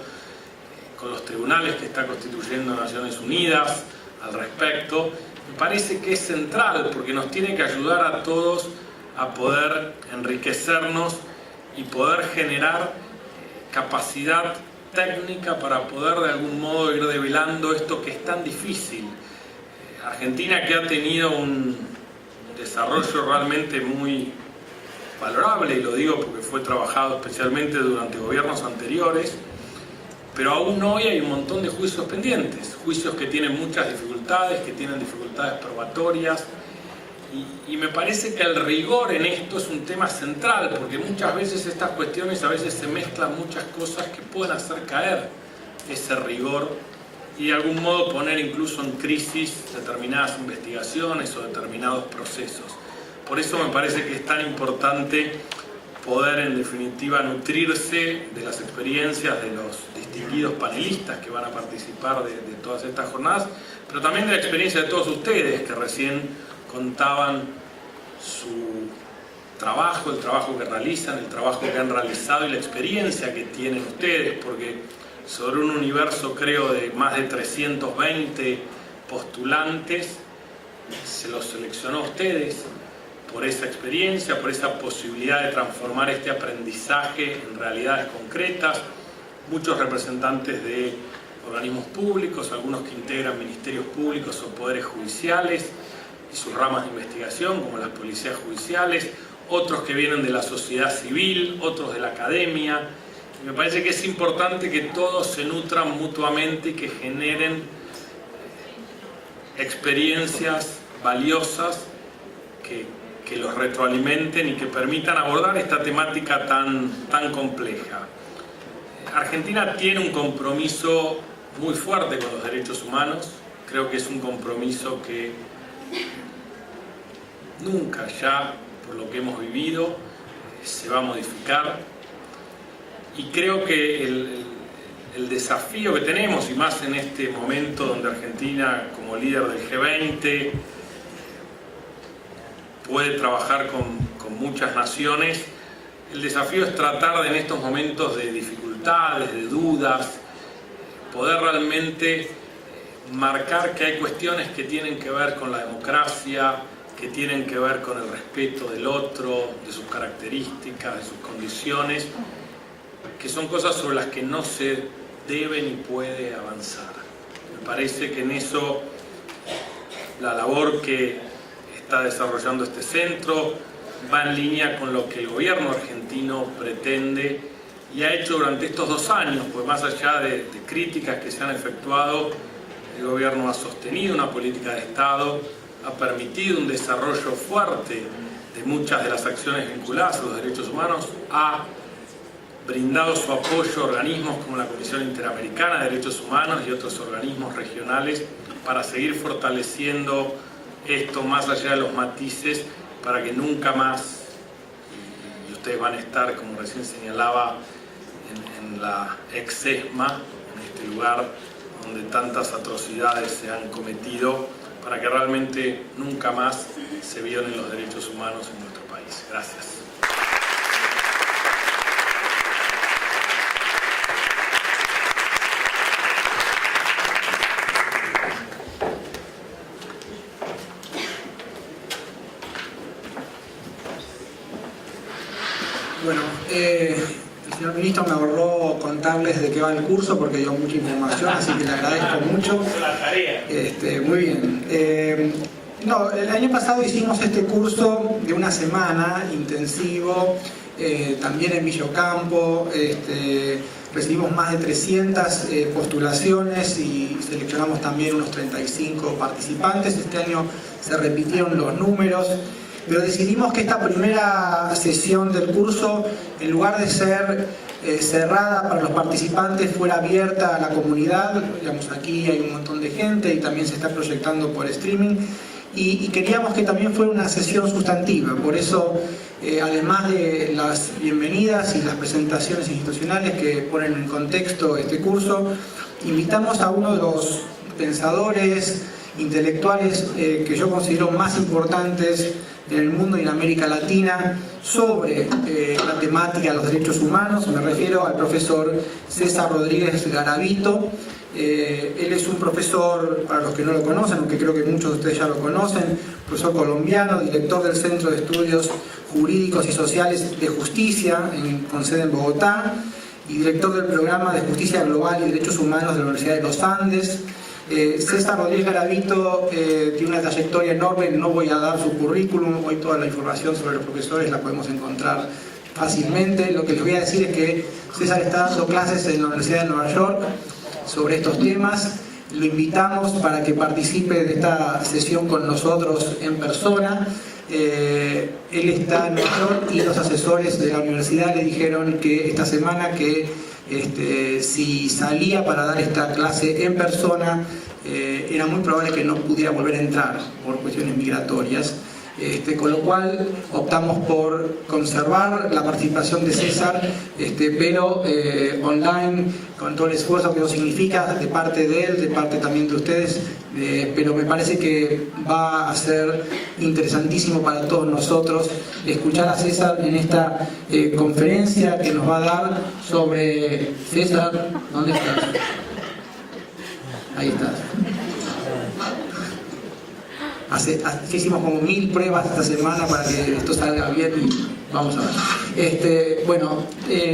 S6: con los tribunales que está constituyendo Naciones Unidas al respecto, me parece que es central, porque nos tiene que ayudar a todos a poder enriquecernos y poder generar capacidad técnica para poder de algún modo ir develando esto que es tan difícil. Argentina, que ha tenido un desarrollo realmente muy valorable, y lo digo porque fue trabajado especialmente durante gobiernos anteriores, pero aún hoy hay un montón de juicios pendientes, juicios que tienen muchas dificultades, que tienen dificultades probatorias, y me parece que el rigor en esto es un tema central, porque muchas veces estas cuestiones, a veces se mezclan muchas cosas que pueden hacer caer ese rigor y de algún modo poner incluso en crisis determinadas investigaciones o determinados procesos. Por eso me parece que es tan importante poder en definitiva nutrirse de las experiencias de los distinguidos panelistas que van a participar de todas estas jornadas, pero también de la experiencia de todos ustedes que recién contaban su trabajo, el trabajo que realizan, el trabajo que han realizado y la experiencia que tienen ustedes, porque sobre un universo, creo, de más de 320 postulantes, se los seleccionó a ustedes por esa experiencia, por esa posibilidad de transformar este aprendizaje en realidades concretas, muchos representantes de organismos públicos, algunos que integran ministerios públicos o poderes judiciales y sus ramas de investigación, como las policías judiciales, otros que vienen de la sociedad civil, otros de la academia. Y me parece que es importante que todos se nutran mutuamente y que generen experiencias valiosas que los retroalimenten y que permitan abordar esta temática tan compleja. Argentina tiene un compromiso muy fuerte con los derechos humanos. Creo que es un compromiso que nunca, ya por lo que hemos vivido, se va a modificar. Y creo que el desafío que tenemos, y más en este momento donde Argentina, como líder del G20, puede trabajar con muchas naciones, el desafío es tratar de, en estos momentos de dificultades, de dudas, poder realmente marcar que hay cuestiones que tienen que ver con la democracia, que tienen que ver con el respeto del otro, de sus características, de sus condiciones, que son cosas sobre las que no se debe ni puede avanzar. Me parece que en eso la labor que está desarrollando este centro va en línea con lo que el gobierno argentino pretende y ha hecho durante estos 2 años, pues más allá de críticas que se han efectuado, el gobierno ha sostenido una política de Estado, ha permitido un desarrollo fuerte de muchas de las acciones vinculadas a los derechos humanos, ha brindado su apoyo a organismos como la Comisión Interamericana de Derechos Humanos y otros organismos regionales para seguir fortaleciendo esto más allá de los matices, para que nunca más, y ustedes van a estar, como recién señalaba, en la ex-ESMA, en este lugar donde tantas atrocidades se han cometido, para que realmente nunca más se violen los derechos humanos en nuestro país. Gracias.
S1: Bueno, el señor ministro me ahorró contarles de qué va el curso porque dio mucha información, así que le agradezco mucho. Muy bien. El año pasado hicimos este curso de una semana intensivo, también en Villa Ocampo. Recibimos más de 300 postulaciones y seleccionamos también unos 35 participantes. Este año se repitieron los números. Pero decidimos que esta primera sesión del curso, en lugar de ser cerrada para los participantes, fuera abierta a la comunidad. Digamos, aquí hay un montón de gente y también se está proyectando por streaming. Y queríamos que también fuera una sesión sustantiva. Por eso, además de las bienvenidas y las presentaciones institucionales que ponen en contexto este curso, invitamos a uno de los pensadores intelectuales que yo considero más importantes en el mundo y en América Latina sobre la temática de los derechos humanos. Me refiero al profesor César Rodríguez Garavito. Él es un profesor, para los que no lo conocen, aunque creo que muchos de ustedes ya lo conocen, profesor colombiano, director del Centro de Estudios Jurídicos y Sociales de Justicia, con sede en Bogotá, y director del Programa de Justicia Global y Derechos Humanos de la Universidad de los Andes. César Rodríguez Garavito tiene una trayectoria enorme. No voy a dar su currículum, hoy toda la información sobre los profesores la podemos encontrar fácilmente. Lo que les voy a decir es que César está dando clases en la Universidad de Nueva York sobre estos temas. Lo invitamos para que participe de esta sesión con nosotros en persona. Él está en Nueva York y los asesores de la universidad le dijeron que esta semana que si salía para dar esta clase en persona, era muy probable que no pudiera volver a entrar por cuestiones migratorias. Con lo cual optamos por conservar la participación de César, pero online, con todo el esfuerzo que eso significa de parte de él, de parte también de ustedes, pero me parece que va a ser interesantísimo para todos nosotros escuchar a César en esta conferencia que nos va a dar sobre... César, ¿dónde estás? Ahí estás. Hicimos como 1000 pruebas esta semana para que esto salga bien Vamos a ver. Bueno,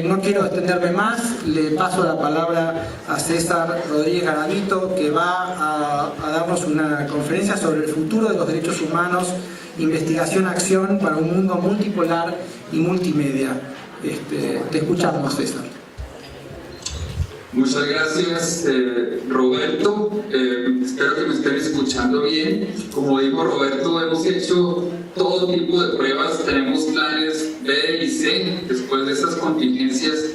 S1: no quiero extenderme más, le paso la palabra a César Rodríguez Garavito, que va a darnos una conferencia sobre el futuro de los derechos humanos, investigación-acción para un mundo multipolar y multimedia. Te escuchamos, César.
S7: Muchas gracias, Roberto. Espero que me estén escuchando bien. Como dijo Roberto, hemos hecho todo tipo de pruebas, tenemos planes B y C. Después de esas contingencias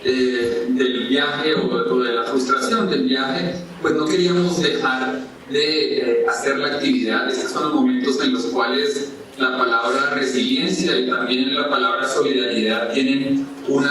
S7: del viaje o de la frustración del viaje, pues no queríamos dejar de hacer la actividad. Estos son los momentos en los cuales la palabra resiliencia y también la palabra solidaridad tienen un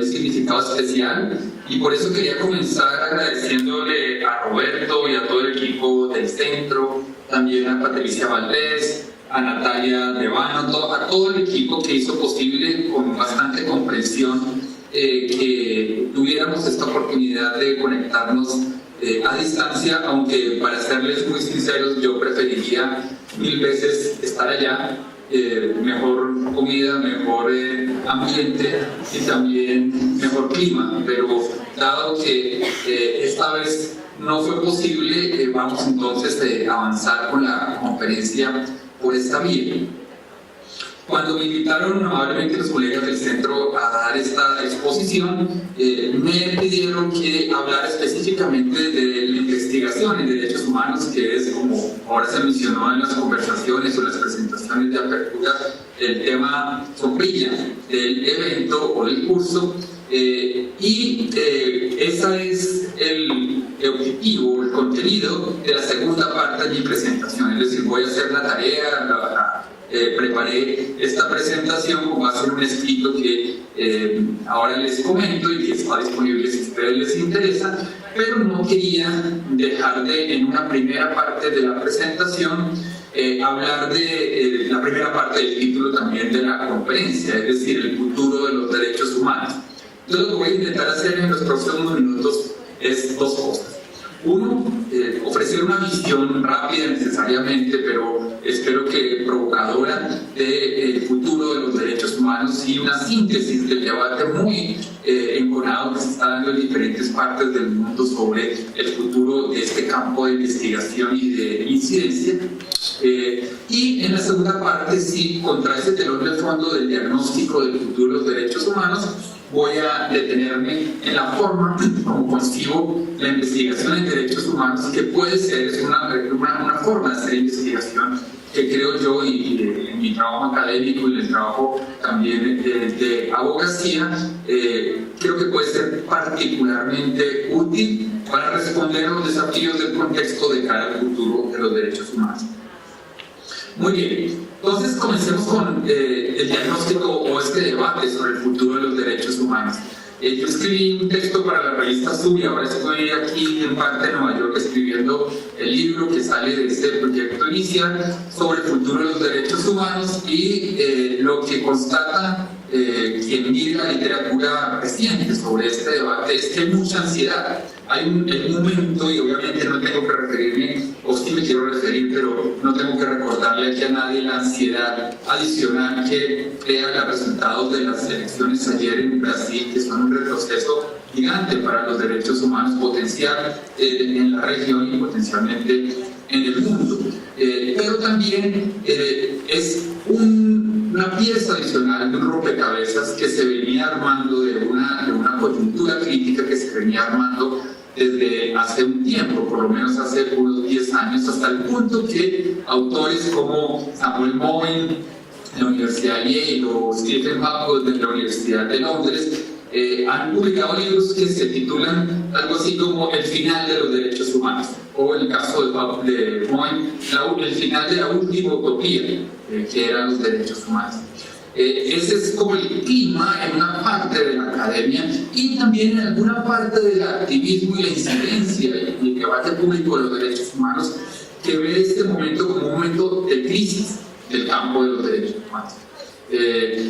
S7: significado especial, y por eso quería comenzar agradeciéndole a Roberto y a todo el equipo del centro, también a Patricia Valdés, a Natalia Devano, a todo el equipo que hizo posible con bastante comprensión que tuviéramos esta oportunidad de conectarnos a distancia, aunque para serles muy sinceros yo preferiría 1000 veces estar allá. Mejor comida, mejor ambiente y también mejor clima, pero dado que esta vez no fue posible, vamos entonces a avanzar con la conferencia por esta vía. Cuando me invitaron amablemente los colegas del centro a dar esta exposición, me pidieron que hablara específicamente de la investigación en derechos humanos, que es, como ahora se mencionó en las conversaciones o las presentaciones de apertura, el tema sombrilla del evento o del curso, y ese es el objetivo, el contenido de la segunda parte de mi presentación. Es decir, voy a hacer la tarea, preparé esta presentación con base en un escrito que ahora les comento y que está disponible si a ustedes les interesa, pero no quería dejar de, en una primera parte de la presentación, hablar de la primera parte del título también de la conferencia, es decir, el futuro de los derechos humanos. Entonces, lo que voy a intentar hacer en los próximos minutos es dos cosas. Uno, ofrecer una visión rápida necesariamente, pero espero que provocadora, del futuro de los derechos humanos y una síntesis del debate muy enconado que se está dando en diferentes partes del mundo sobre el futuro de este campo de investigación y de incidencia. Y en la segunda parte, sí, contra ese telón de fondo del diagnóstico del futuro de los derechos humanos, voy a detenerme en la forma como concibo la investigación en derechos humanos, que puede ser una forma de hacer investigación que creo yo, y en mi trabajo académico y en el trabajo también de abogacía, creo que puede ser particularmente útil para responder a los desafíos del contexto de cara al futuro de los derechos humanos. Muy bien, entonces comencemos con el diagnóstico o este debate sobre el futuro de los derechos humanos. Yo escribí un texto para la revista Sur y ahora estoy aquí en parte en Nueva York escribiendo el libro que sale de este proyecto inicial sobre el futuro de los derechos humanos, y lo que constata quien mire la literatura reciente sobre este debate es que hay mucha ansiedad. Hay un momento, y obviamente no tengo que referirme, o sí me quiero referir, pero no tengo que recordarle aquí a nadie la ansiedad adicional que crean los resultados de las elecciones ayer en Brasil, que son un retroceso gigante para los derechos humanos potencial en la región y potencialmente en el mundo. Pero también es una pieza adicional de un rompecabezas que se venía armando de una coyuntura crítica que se venía armando desde hace un tiempo, por lo menos hace unos 10 años, hasta el punto que autores como Samuel Moyn de la Universidad de Yale o Stephen Hopkins de la Universidad de Londres han publicado libros que se titulan algo así como El final de los derechos humanos, o en el caso de Moyn, el final de la última utopía, que eran los derechos humanos. Ese es como el clima en una parte de la academia y también en alguna parte del activismo y la incidencia y el debate público de los derechos humanos, que ve este momento como un momento de crisis del campo de los derechos humanos.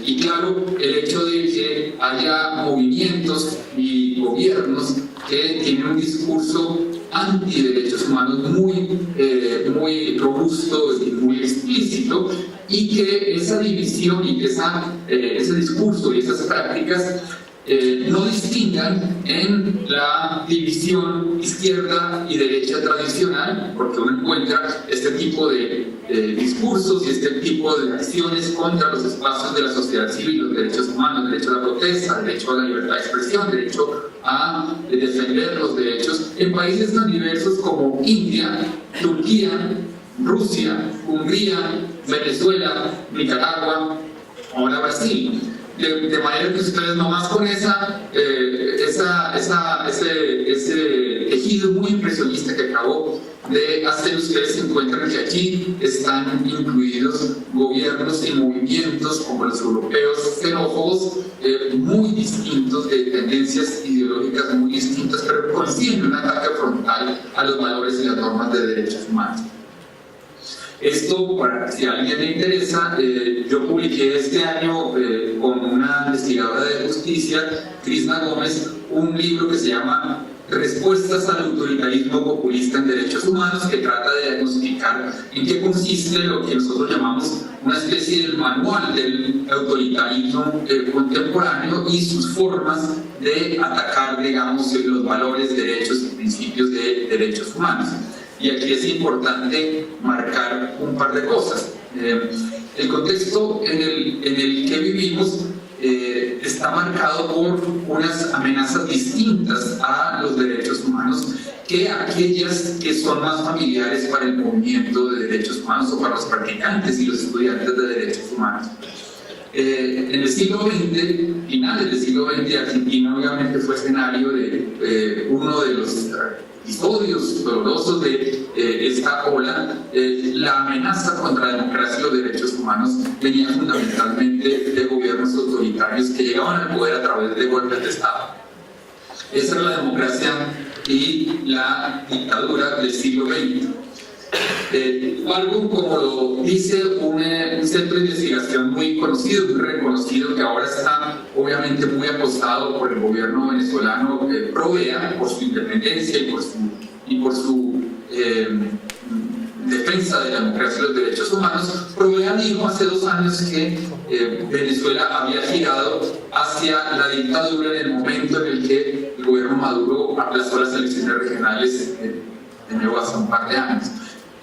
S7: Y claro, el hecho de que haya movimientos y gobiernos que tienen un discurso antiderechos humanos muy robusto y muy explícito, y que esa división y que ese discurso y esas prácticas no distingan en la división izquierda y derecha tradicional, porque uno encuentra este tipo de discursos y este tipo de acciones contra los espacios de la sociedad civil, los derechos humanos, derecho a la protesta, derecho a la libertad de expresión, derecho a defender los derechos en países tan diversos como India, Turquía, Rusia, Hungría, Venezuela, Nicaragua, ahora Brasil. De manera que ustedes nomás con ese tejido muy impresionista que acabo de hacer, ustedes se encuentran que allí están incluidos gobiernos y movimientos como los europeos xenófobos, muy distintos, de tendencias ideológicas muy distintas, pero consiguen un ataque frontal a los valores y las normas de derechos humanos. Esto, para si a alguien le interesa, yo publiqué este año con una investigadora de justicia, Krishna Gómez, un libro que se llama Respuestas al autoritarismo populista en derechos humanos, que trata de diagnosticar en qué consiste lo que nosotros llamamos una especie de manual del autoritarismo contemporáneo y sus formas de atacar, digamos, los valores, derechos y principios de derechos humanos. Y aquí es importante marcar un par de cosas. El contexto en el que vivimos está marcado por unas amenazas distintas a los derechos humanos que aquellas que son más familiares para el movimiento de derechos humanos o para los practicantes y los estudiantes de derechos humanos. En el siglo XX, finales del siglo XX, Argentina obviamente fue escenario de uno de los episodios dolorosos de esta ola. La amenaza contra la democracia y los derechos humanos venía fundamentalmente de gobiernos autoritarios que llegaban al poder a través de golpes de Estado. Esa era la democracia y la dictadura del siglo XX. Algo como lo dice un centro de investigación muy conocido, muy reconocido, que ahora está obviamente muy apostado por el gobierno venezolano, Provea, por su independencia y por su defensa de la democracia y los derechos humanos. Provea dijo hace 2 años que Venezuela había girado hacia la dictadura en el momento en el que el gobierno Maduro aplazó las elecciones regionales de nuevo hace un par de años.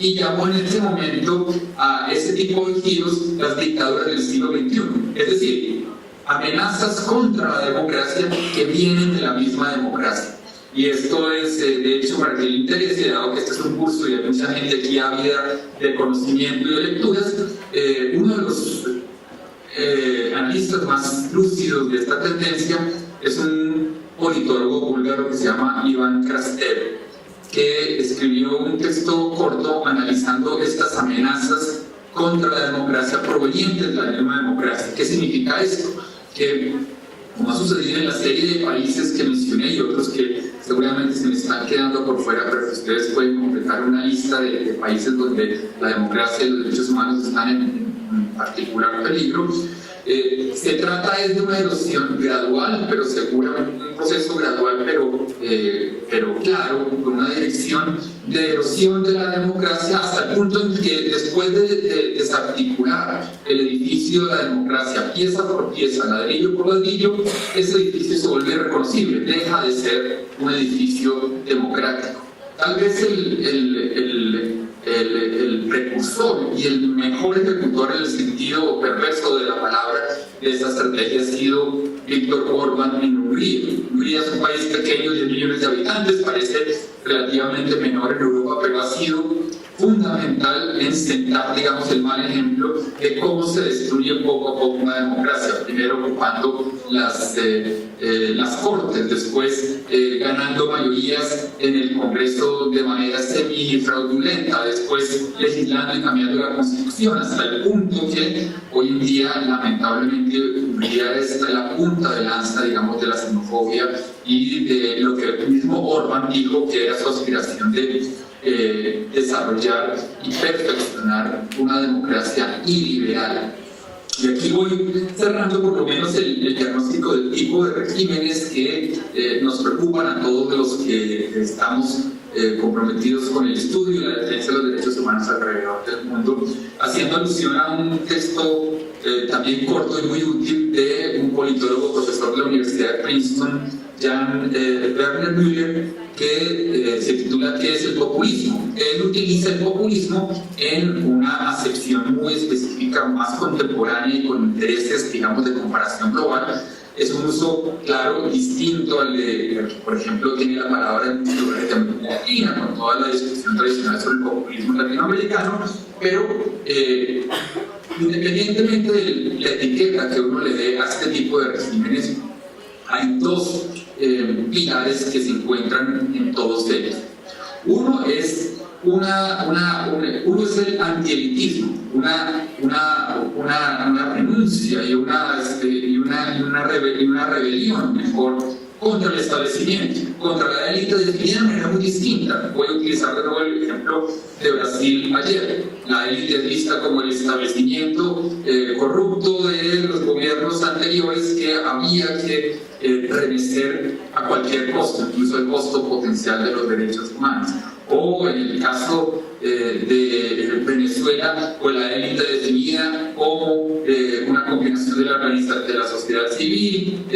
S7: Y llamó en ese momento a ese tipo de giros las dictaduras del siglo XXI. Es decir, amenazas contra la democracia que vienen de la misma democracia. Y esto es, de hecho, para que le interese, dado que este es un curso y hay mucha gente aquí ávida de conocimiento y de lecturas, uno de los analistas más lúcidos de esta tendencia es un politólogo búlgaro que se llama Iván Krastev, que escribió un texto corto analizando estas amenazas contra la democracia provenientes de la misma democracia. ¿Qué significa esto? Que, como ha sucedido en la serie de países que mencioné y otros que seguramente se me están quedando por fuera, pero que ustedes pueden completar una lista de países donde la democracia y los derechos humanos están en particular peligro, se trata de una erosión gradual, pero seguramente un proceso gradual, pero claro, con una dirección de erosión de la democracia hasta el punto en que después de desarticular el edificio de la democracia pieza por pieza, ladrillo por ladrillo, ese edificio se vuelve irreconocible, deja de ser un edificio democrático. Tal vez el precursor y el mejor ejecutor en el sentido perverso de la palabra de esta estrategia ha sido Viktor Orbán en Hungría. Hungría es un país pequeño, 10 millones de habitantes, parece relativamente menor en Europa, pero ha sido fundamental en sentar, digamos, el mal ejemplo de cómo se destruye poco a poco una democracia, primero ocupando las cortes, después ganando mayorías en el Congreso de manera semi-fraudulenta, después legislando y cambiando la Constitución, hasta el punto que hoy en día, lamentablemente, Hungría es la punta de lanza, digamos, de la xenofobia y de lo que el mismo Orbán dijo que era su aspiración de desarrollar y perfeccionar una democracia iliberal. Y aquí voy cerrando por lo menos el diagnóstico del tipo de regímenes que nos preocupan a todos los que estamos comprometidos con el estudio y la defensa de los derechos humanos alrededor del mundo, haciendo alusión a un texto también corto y muy útil de un politólogo, profesor de la Universidad de Princeton, Jan Werner Müller, que se titula ¿Qué es el populismo? Él utiliza el populismo en una acepción muy específica, más contemporánea y con intereses, digamos, de comparación global. Es un uso, claro, distinto al de, por ejemplo, tiene la palabra en muchos lugares de América Latina, con toda la discusión tradicional sobre el populismo latinoamericano, pero independientemente de la etiqueta que uno le dé a este tipo de regímenes, hay dos pilares que se encuentran en todos ellos. Uno es el antielitismo, una renuncia y una rebelión, mejor, contra el establecimiento, contra la élite, definida de manera muy distinta. Voy a utilizar de nuevo el ejemplo de Brasil ayer. La élite es vista como el establecimiento corrupto de los gobiernos anteriores que había que remecer a cualquier costo, incluso el costo potencial de los derechos humanos. O en el caso de Venezuela, pues la élite definida como una combinación de la sociedad civil,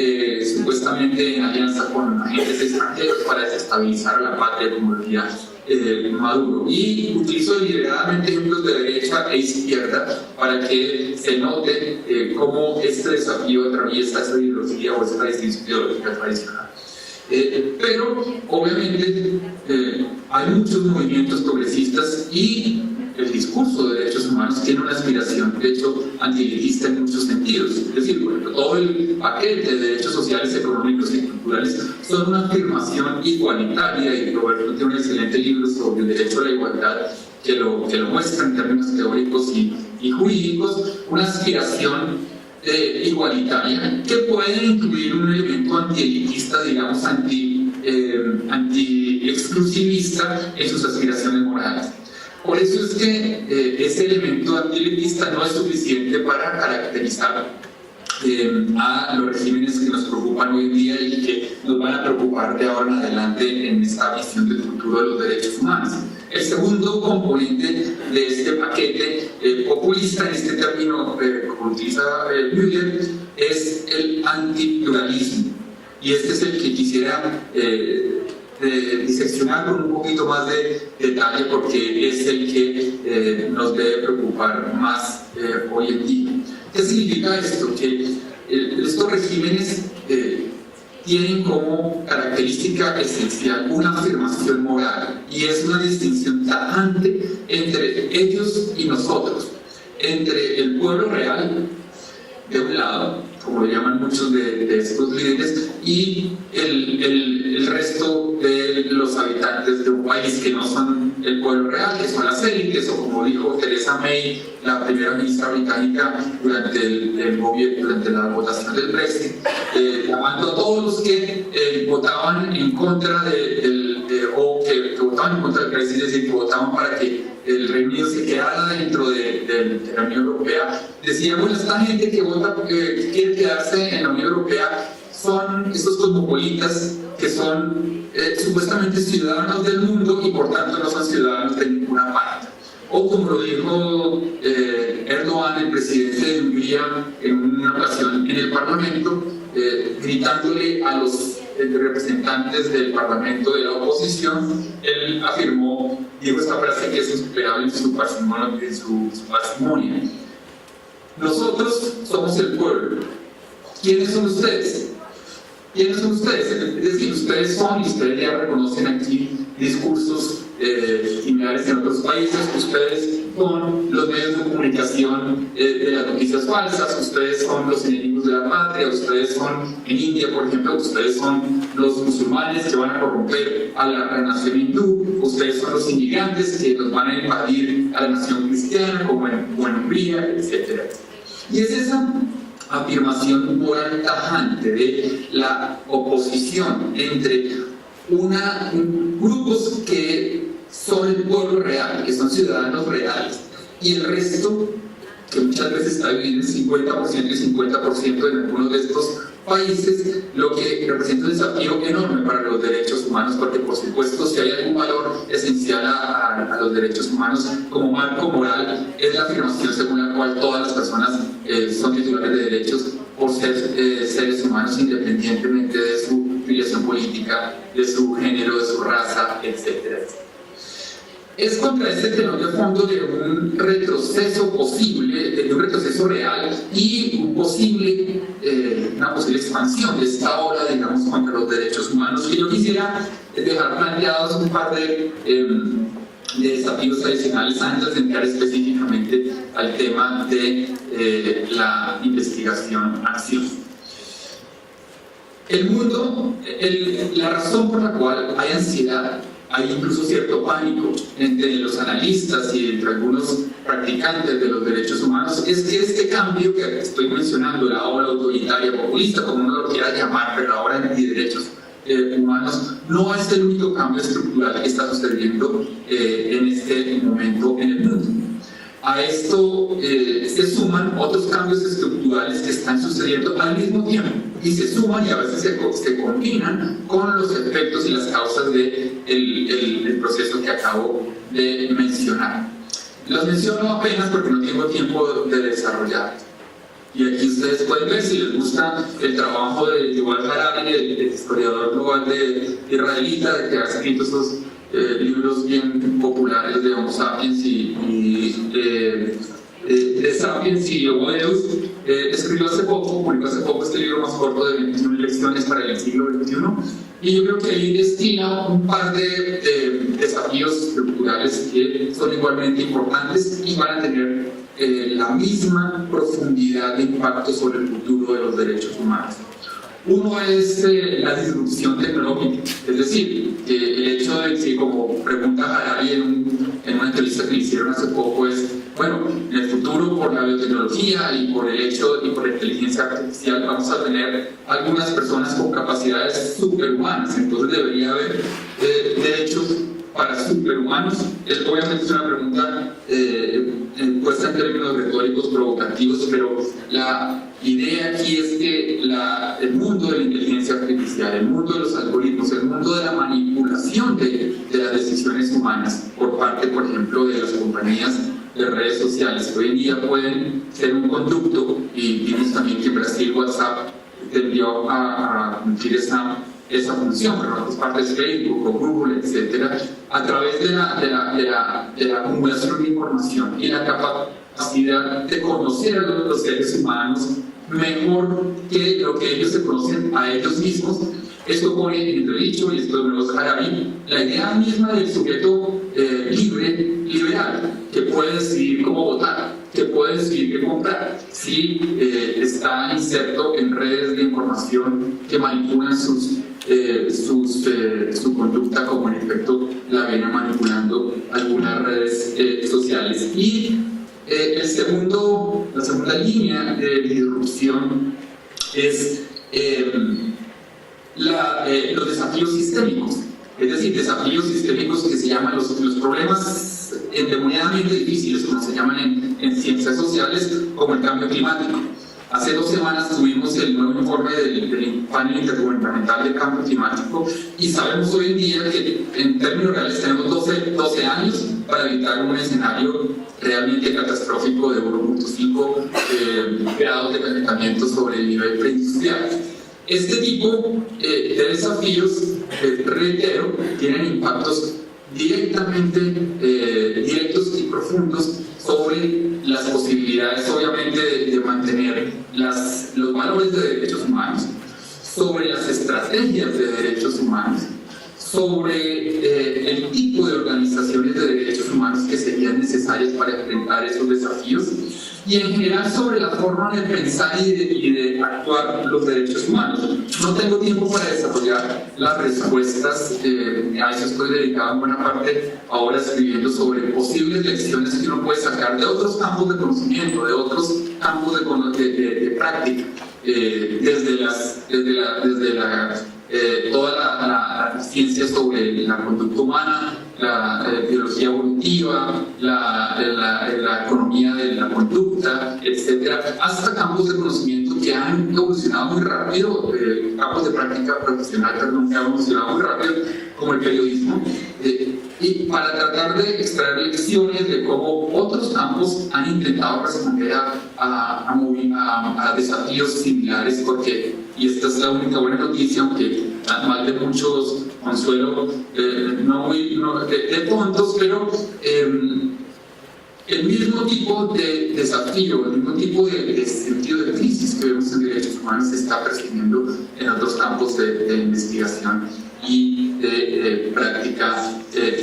S7: supuestamente en alianza con agentes extranjeros para desestabilizar a la patria, como decía Maduro. Y utilizo deliberadamente ejemplos de derecha e izquierda para que se note cómo este desafío atraviesa esa ideología o esa distinción ideológica tradicional. Pero obviamente hay muchos movimientos progresistas y el discurso de derechos humanos tiene una aspiración, de hecho, antielitista en muchos sentidos. Es decir, por ejemplo, todo el paquete de derechos sociales, económicos y culturales son una afirmación igualitaria, y Roberto tiene un excelente libro sobre el derecho a la igualdad que lo muestra en términos teóricos y jurídicos, una aspiración igualitaria que puede incluir un elemento antielitista, digamos, anti-exclusivista en sus aspiraciones morales. Por eso es que ese elemento antielitista no es suficiente para caracterizar a los regímenes que nos preocupan hoy en día y que nos van a preocupar de ahora en adelante en esta visión del futuro de los derechos humanos. El segundo componente de este paquete populista, en este término como utiliza Müller, es el antipluralismo. Y este es el que quisiera diseccionar con un poquito más de detalle, porque es el que nos debe preocupar más hoy en día. ¿Qué significa esto? Que estos regímenes tienen como característica esencial una afirmación moral, y es una distinción tajante entre ellos y nosotros, entre el pueblo real de un lado, como lo llaman muchos de estos líderes, y el resto de los habitantes de un país que no son el pueblo real, que son las élites, o como dijo Theresa May, la primera ministra británica, durante la votación del Brexit, llamando a todos los que votaban en contra que votaban en contra del Brexit, es decir, que votaban para que el Reino Unido se quedara dentro de la Unión Europea. Decían, bueno, esta gente que vota, que quiere quedarse en la Unión Europea, son estos cosmopolitas que son supuestamente ciudadanos del mundo y por tanto no son ciudadanos de ninguna parte. O como lo dijo Erdogan, el presidente de Hungría, en una ocasión en el Parlamento, gritándole a los representantes del Parlamento de la oposición, él dijo esta frase que es insuperable en su parsimonia. Nosotros somos el pueblo. ¿Quiénes son ustedes? ¿Quiénes son ustedes? Es decir, ustedes ya reconocen aquí discursos similares en otros países. Ustedes son los medios de comunicación de las noticias falsas, ustedes son los enemigos de la patria, ustedes son, en India por ejemplo, ustedes son los musulmanes que van a corromper a la nación hindú, ustedes son los inmigrantes que nos van a invadir a la nación cristiana, como en Hungría, etc. Y es esa afirmación moral tajante de la oposición entre grupos que son el pueblo real, que son ciudadanos reales, y el resto, que muchas veces está dividido en 50% y 50% en algunos de estos países, lo que representa un desafío enorme para los derechos humanos, porque por supuesto si hay algún valor esencial a los derechos humanos como marco moral, es la afirmación según la cual todas las personas son titulares de derechos por ser seres humanos independientemente de su filiación política, de su género, de su raza, etc. Es contra este telón de fondo de un retroceso posible, de un retroceso real y una posible expansión de esta ola, digamos, contra los derechos humanos, que yo quisiera dejar planteados un par de desafíos adicionales antes de entrar específicamente al tema de la investigación-acción. El mundo, la razón por la cual hay ansiedad, hay incluso cierto pánico entre los analistas y entre algunos practicantes de los derechos humanos, es que este cambio que estoy mencionando, la ola autoritaria populista, como uno lo quiera llamar, pero ahora antiderechos humanos, no es el único cambio estructural que está sucediendo en este momento en el mundo. A esto se suman otros cambios estructurales que están sucediendo al mismo tiempo y se suman y a veces se combinan con los efectos y las causas del proceso que acabo de mencionar. Los menciono apenas porque no tengo tiempo de desarrollar. Y aquí ustedes pueden ver, si les gusta el trabajo de Yuval Harari, el historiador global israelita, que ha escrito esos libros bien populares de Homo sapiens de Sapiens y Homo Deus, publicó hace poco este libro más corto de 21 lecciones para el siglo XXI, y yo creo que ahí destina un par de desafíos estructurales que son igualmente importantes y van a tener la misma profundidad de impacto sobre el futuro de los derechos humanos. Uno es la disrupción tecnológica, es decir, el hecho de que, como pregunta Harari en una entrevista que le hicieron hace poco, es, bueno, en el futuro por la biotecnología y por el hecho y por la inteligencia artificial vamos a tener algunas personas con capacidades superhumanas, entonces debería haber derechos para superhumanos. Obviamente es una pregunta puesta en términos retóricos provocativos, pero la idea aquí es que el mundo de la inteligencia artificial, el mundo de los algoritmos, el mundo de la manipulación de las decisiones humanas por parte, por ejemplo, de las compañías de redes sociales, que hoy en día pueden ser un conducto, y vimos también que en Brasil WhatsApp tendió a cumplir esa función, pero en otras partes Facebook o Google, etcétera, a través de la acumulación de información y la capacidad de conocer a los seres humanos mejor que lo que ellos se conocen a ellos mismos. Esto pone en entredicho, y esto me lo Harari, la idea misma del sujeto liberal, que puede decidir cómo votar, que puede decidir qué comprar, si está inserto en redes de información que manipulan su conducta, como en efecto la viene manipulando algunas redes sociales. Y la segunda línea de disrupción es los desafíos sistémicos, es decir, desafíos sistémicos que se llaman los problemas endemoniadamente difíciles, como se llaman en ciencias sociales, como el cambio climático. Hace 2 semanas tuvimos el nuevo informe del panel intergubernamental del cambio climático, y sabemos hoy en día que en términos reales tenemos 12 años para evitar un escenario realmente catastrófico de 1.5 grados de calentamiento sobre el nivel preindustrial. Este tipo de desafíos, reitero, tienen impactos directos y profundos sobre las posibilidades, obviamente, de mantener los valores de derechos humanos, sobre las estrategias de derechos humanos, sobre el tipo de organizaciones de derechos humanos que serían necesarias para enfrentar esos desafíos, y en general sobre la forma de pensar y de actuar los derechos humanos. No tengo tiempo para desarrollar las respuestas, a eso estoy dedicado en buena parte ahora escribiendo sobre posibles lecciones que uno puede sacar de otros campos de conocimiento, de otros campos de práctica, desde toda la ciencia sobre la conducta humana, la biología evolutiva, la economía de la conducta, etc. etcétera, hasta campos de conocimiento que han evolucionado muy rápido, campos de práctica profesional, perdón, que han evolucionado muy rápido, como el periodismo, y para tratar de extraer lecciones de cómo otros campos han intentado responder a desafíos similares, porque, y esta es la única buena noticia, aunque mal de muchos consuelo, de tontos, pero el mismo tipo de desafío, el mismo tipo de sentido de crisis que vemos en derechos humanos se está percibiendo en otros campos de investigación y de práctica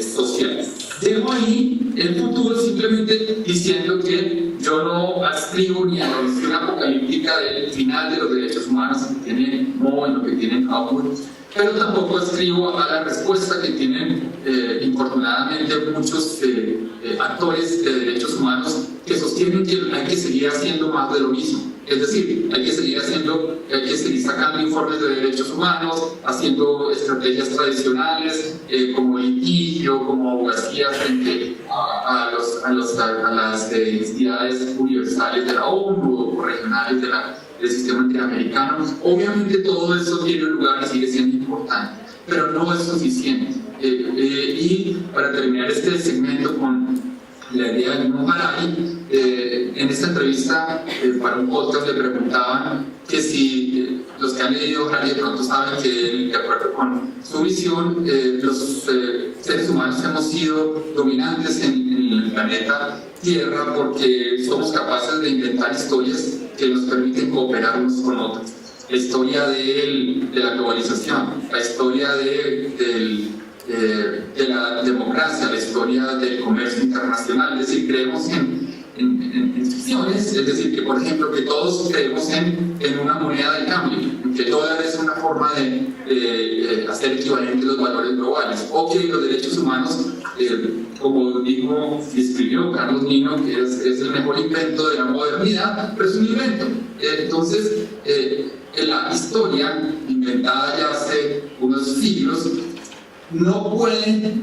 S7: social. Dejo ahí el futuro simplemente diciendo que yo no adscribo ni a la visión apocalíptica del final de los derechos humanos que tiene Mo y lo que tiene Outward, pero tampoco adscribo a la respuesta que tienen infortunadamente muchos actores de derechos humanos que sostienen que hay que seguir haciendo más de lo mismo. Es decir, hay que seguir sacando informes de derechos humanos, haciendo estrategias tradicionales como litigio, como abogacía frente a las entidades universales de la ONU o regionales del sistema interamericano. Obviamente todo eso tiene lugar y sigue siendo importante, pero no es suficiente. Y para terminar este segmento con la idea de Yuval Harari, en esta entrevista para un podcast le preguntaban que si los que han leído Harari de pronto saben que, de acuerdo con su visión, los seres humanos hemos sido dominantes en el planeta Tierra porque somos capaces de inventar historias que nos permiten cooperar unos con otros. La historia de la globalización, la historia de la democracia, la historia del comercio internacional. Es decir, creemos en ficciones, es decir, que por ejemplo que todos creemos en una moneda de cambio, que el dólar es una forma de hacer equivalentes los valores globales, o que los derechos humanos, como dijo y escribió Carlos Nino, que es el mejor invento de la modernidad, pero es un invento. Entonces, la historia inventada ya hace unos siglos no puede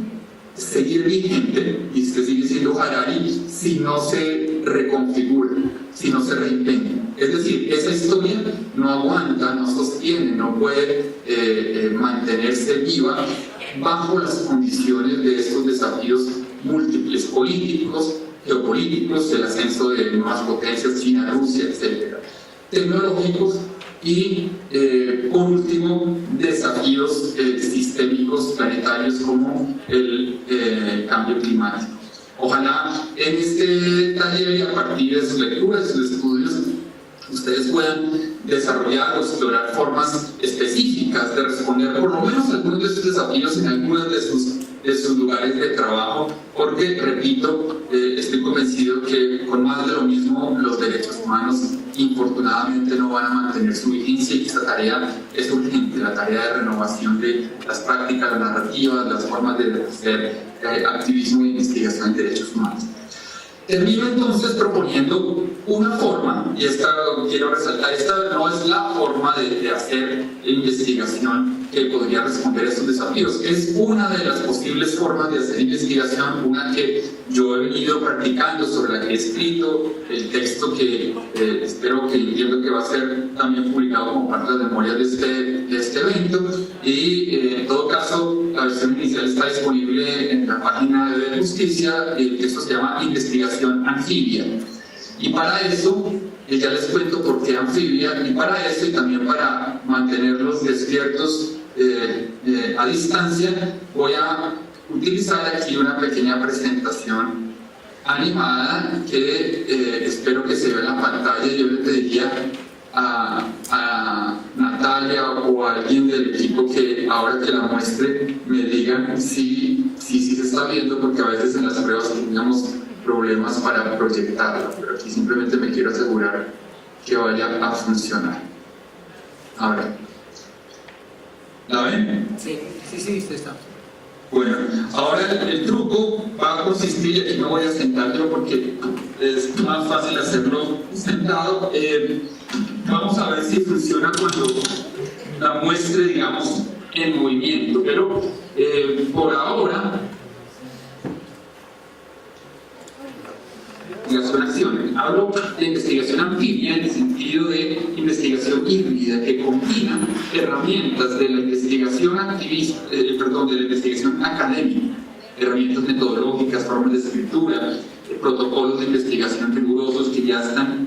S7: seguir vigente, y se sigue siendo Harari, si no se reconfigura, si no se reinventa. Es decir, esa historia no aguanta, no sostiene, no puede mantenerse viva bajo las condiciones de estos desafíos múltiples, políticos, geopolíticos, el ascenso de nuevas potencias, China, Rusia, etc., tecnológicos y, por último, desafíos sistémicos planetarios como el cambio climático. Ojalá en este taller y a partir de sus lecturas, de sus estudios, ustedes puedan desarrollar o explorar formas específicas de responder por lo menos algunos de sus desafíos en algunos de sus lugares de trabajo, porque, repito, estoy convencido que con más de lo mismo los derechos humanos infortunadamente no van a mantener su vigencia, y esa tarea es urgente, la tarea de renovación de las prácticas, las narrativas, las formas de hacer activismo e investigación en derechos humanos. Termino entonces proponiendo una forma, y esta quiero resaltar, esta no es la forma de hacer investigación que podría responder a estos desafíos, es una de las posibles formas de hacer investigación, una que yo he venido practicando, sobre la que he escrito el texto que espero que entiendo que va a ser también publicado como parte de las memorias de este evento, y en todo caso la versión inicial está disponible en la página de Justicia. El texto se llama Investigación Anfibia, y para eso ya les cuento por qué anfibia, y para eso y también para mantenerlos despiertos a distancia, voy a utilizar aquí una pequeña presentación animada que espero que se vea en la pantalla. Yo le pediría a Natalia o a alguien del equipo que ahora que la muestre me digan si se está viendo, porque a veces en las pruebas teníamos problemas para proyectarla, pero aquí simplemente me quiero asegurar que vaya a funcionar. Ahora, ¿la ven?
S1: Sí, sí, está.
S7: Bueno, ahora el truco va a consistir, aquí me voy a sentar yo porque es más fácil hacerlo sentado. Vamos a ver si funciona cuando la muestre, digamos, en movimiento, pero por ahora investigación-acción. Hablo de investigación anfibia en el sentido de investigación híbrida que combina herramientas de la investigación activista, de la investigación académica, herramientas metodológicas, formas de escritura, protocolos de investigación rigurosos que ya están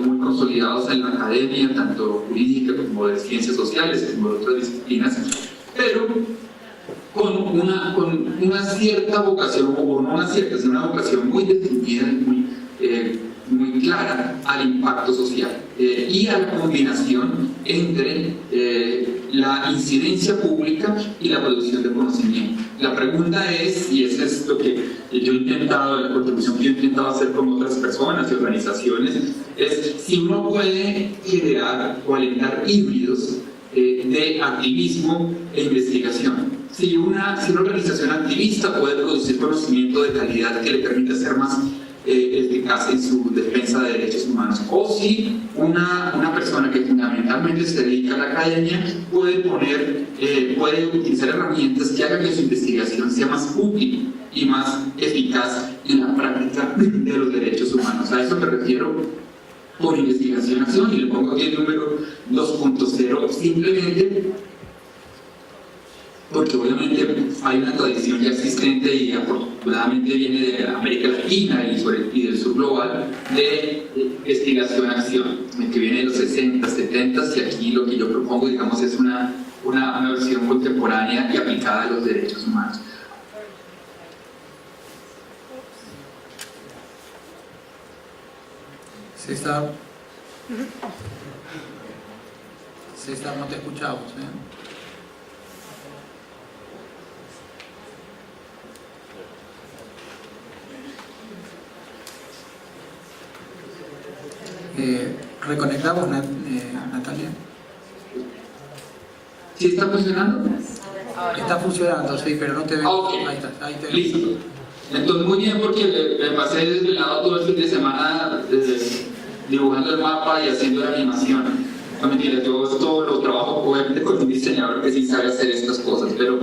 S7: muy consolidados en la academia, tanto jurídica como de ciencias sociales, como de otras disciplinas, pero con una cierta vocación, o no una cierta, sino una vocación muy definida, muy clara al impacto social y a la combinación entre la incidencia pública y la producción de conocimiento. La pregunta es, y esa es lo que yo he intentado, la contribución que yo he intentado hacer con otras personas y organizaciones, es si uno puede generar o alentar híbridos de activismo e investigación. Si una organización activista puede producir conocimiento de calidad que le permita ser más eficaz en su defensa de derechos humanos, o si una persona que fundamentalmente se dedica a la academia puede utilizar herramientas que hagan que su investigación sea más útil y más eficaz en la práctica de los derechos humanos. A eso me refiero por investigación-acción, y le pongo aquí el número 2.0 simplemente porque obviamente hay una tradición ya existente y afortunadamente viene de América Latina y del sur global de investigación-acción, que viene de los 60, 70, y aquí lo que yo propongo, digamos, es una versión contemporánea y aplicada a los derechos humanos.
S1: César, no te escuchamos, ¿Reconectamos, Natalia?
S7: ¿Sí está funcionando?
S1: Está funcionando, sí, pero no te veo.
S7: Okay.
S1: Ahí está, ahí te veo.
S7: Listo. Entonces, muy bien, porque me pasé desvelado todo el fin de semana dibujando el mapa y haciendo la animación. No mentira, yo esto lo trabajo obviamente con un diseñador que sí sabe hacer estas cosas, pero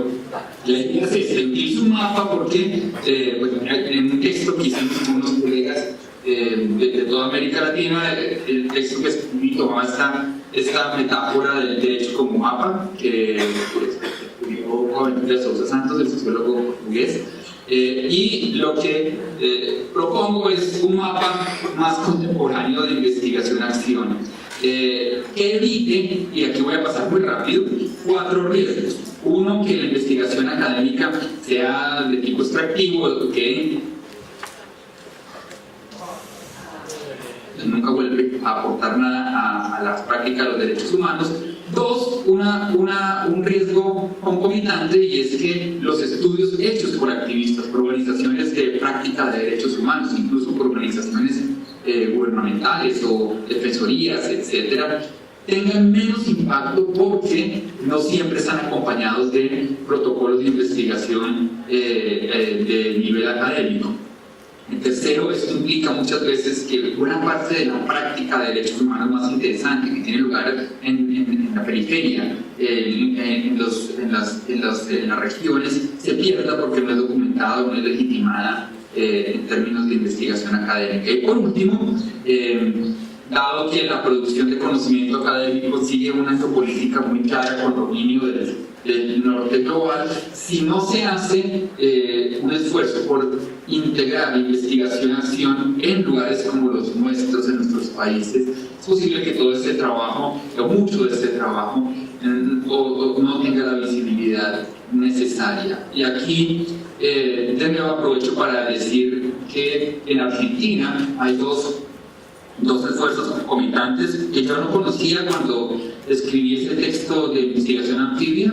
S7: la idea es utilizo un mapa porque en un texto que hicimos con unos colegas de toda América Latina, el texto que escribí tomaba esta metáfora del derecho como mapa, que escribió Juan de Sousa Santos, el sociólogo portugués, y lo que propongo es un mapa más contemporáneo de investigación-acción, que evite, y aquí voy a pasar muy rápido, 4 riesgos. Uno, que la investigación académica sea de tipo extractivo, que nunca vuelve a aportar nada a las prácticas de los derechos humanos. 2, un riesgo concomitante, y es que los estudios hechos por activistas, por organizaciones de práctica de derechos humanos, incluso por organizaciones gubernamentales o defensorías, etcétera, tengan menos impacto porque no siempre están acompañados de protocolos de investigación de nivel académico. En tercero, esto implica muchas veces que buena parte de la práctica de derechos humanos más interesante que tiene lugar en la periferia, en las regiones, se pierda porque no es documentada, no es legitimada en términos de investigación académica. Y por último, dado que la producción de conocimiento académico sigue una geopolítica muy clara con dominio del norte global, si no se hace un esfuerzo por integrar la investigación-acción en lugares como los nuestros, en nuestros países, es posible que todo este trabajo, o mucho de este trabajo, no tenga la visibilidad necesaria. Y aquí de nuevo aprovecho para decir que en Argentina hay dos esfuerzos concomitantes que yo no conocía cuando escribí ese texto de investigación anfibia,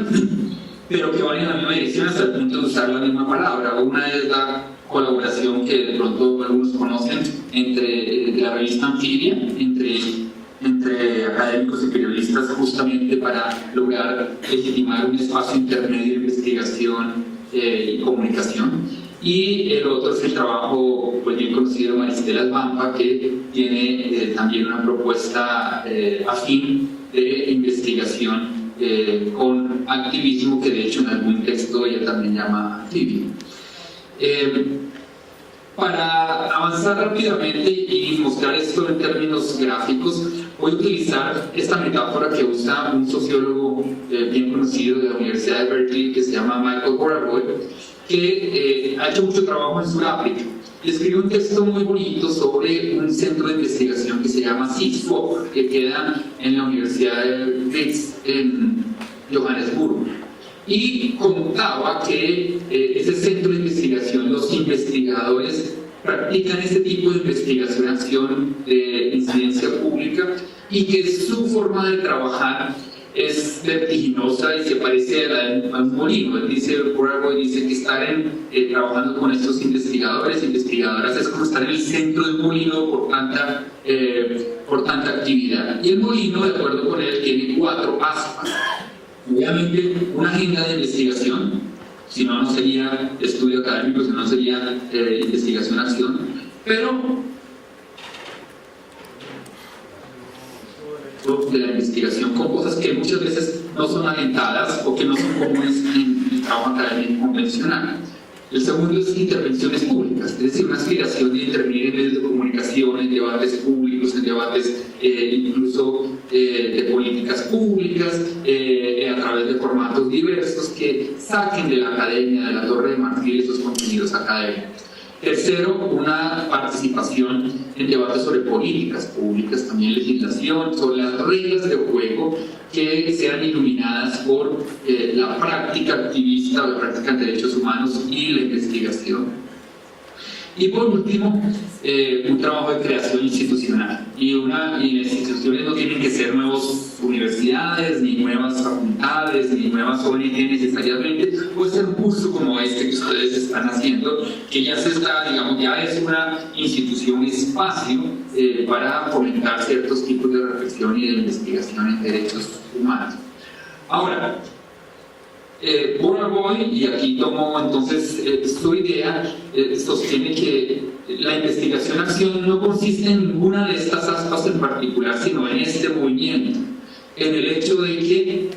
S7: pero que van en la misma dirección hasta el punto de usar la misma palabra. Una es la colaboración que de pronto algunos conocen entre la revista Anfibia, entre académicos y periodistas, justamente para lograr legitimar un espacio intermedio de investigación y comunicación. Y el otro es el trabajo pues bien conocido de Maristela Svampa, que tiene también una propuesta afín de investigación con activismo, que de hecho en algún texto ella también llama anfibia. Para avanzar rápidamente y mostrar esto en términos gráficos, voy a utilizar esta metáfora que usa un sociólogo bien conocido de la Universidad de Berkeley que se llama Michael Burawoy, que ha hecho mucho trabajo en Sudáfrica. Y escribió un texto muy bonito sobre un centro de investigación que se llama SISWOP, que queda en la Universidad de Wits en Johannesburgo. Y contaba que ese centro de investigación, los investigadores practican este tipo de investigación, acción de incidencia pública, y que su forma de trabajar es vertiginosa y se parece a un molino. Él dice, Burawoy dice que estar trabajando con estos investigadores e investigadoras es como estar en el centro del molino por tanta actividad. Y el molino, de acuerdo con él, tiene 4 aspas. Obviamente, una agenda de investigación, si no, no sería estudio académico, si no, sería investigación-acción, pero de la investigación con cosas que muchas veces no son alentadas o que no son comunes en el trabajo académico convencional. El segundo es intervenciones públicas, es decir, una aspiración de intervenir en medios de comunicación, en debates públicos, en debates incluso de políticas públicas, a través de formatos diversos que saquen de la academia, de la torre de marfil, esos contenidos académicos. Tercero, una participación en debates sobre políticas públicas, también legislación, sobre las reglas de juego que sean iluminadas por la práctica activista o la práctica en derechos humanos y la investigación. Y por último, un trabajo de creación institucional. Y las instituciones no tienen que ser nuevas universidades, ni nuevas facultades, ni nuevas ONG necesariamente. Puede ser un curso como este que ustedes están haciendo, que ya se está, digamos, ya es una institución, un espacio para fomentar ciertos tipos de reflexión y de investigación en derechos humanos. Ahora, Burawoy, y aquí tomo entonces su idea, sostiene que la investigación-acción no consiste en ninguna de estas aspas en particular, sino en este movimiento, en el hecho de que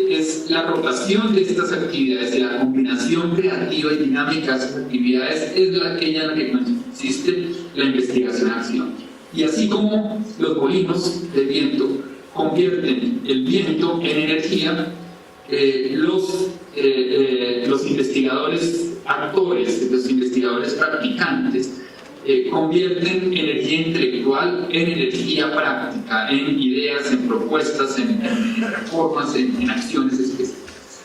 S7: es la rotación de estas actividades, de la combinación creativa y dinámica de estas actividades, es aquella en la que consiste la investigación-acción. Y así como los molinos de viento convierten el viento en energía, los investigadores actores, los investigadores practicantes, convierten energía intelectual en energía práctica, en ideas, en propuestas, en reformas, en acciones específicas.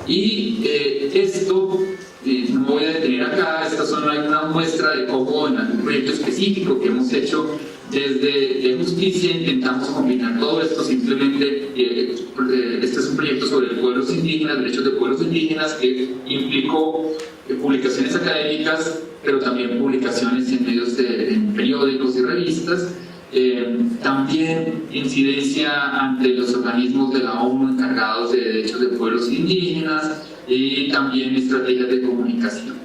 S7: Y esto, no voy a detener acá, estas son alguna muestra de cómo en algún proyecto específico que hemos hecho desde Justicia intentamos combinar todo esto. Simplemente este es un proyecto sobre pueblos indígenas, derechos de pueblos indígenas, que implicó publicaciones académicas, pero también publicaciones en medios en periódicos y revistas, también incidencia ante los organismos de la ONU encargados de derechos de pueblos indígenas, y también estrategias de comunicación.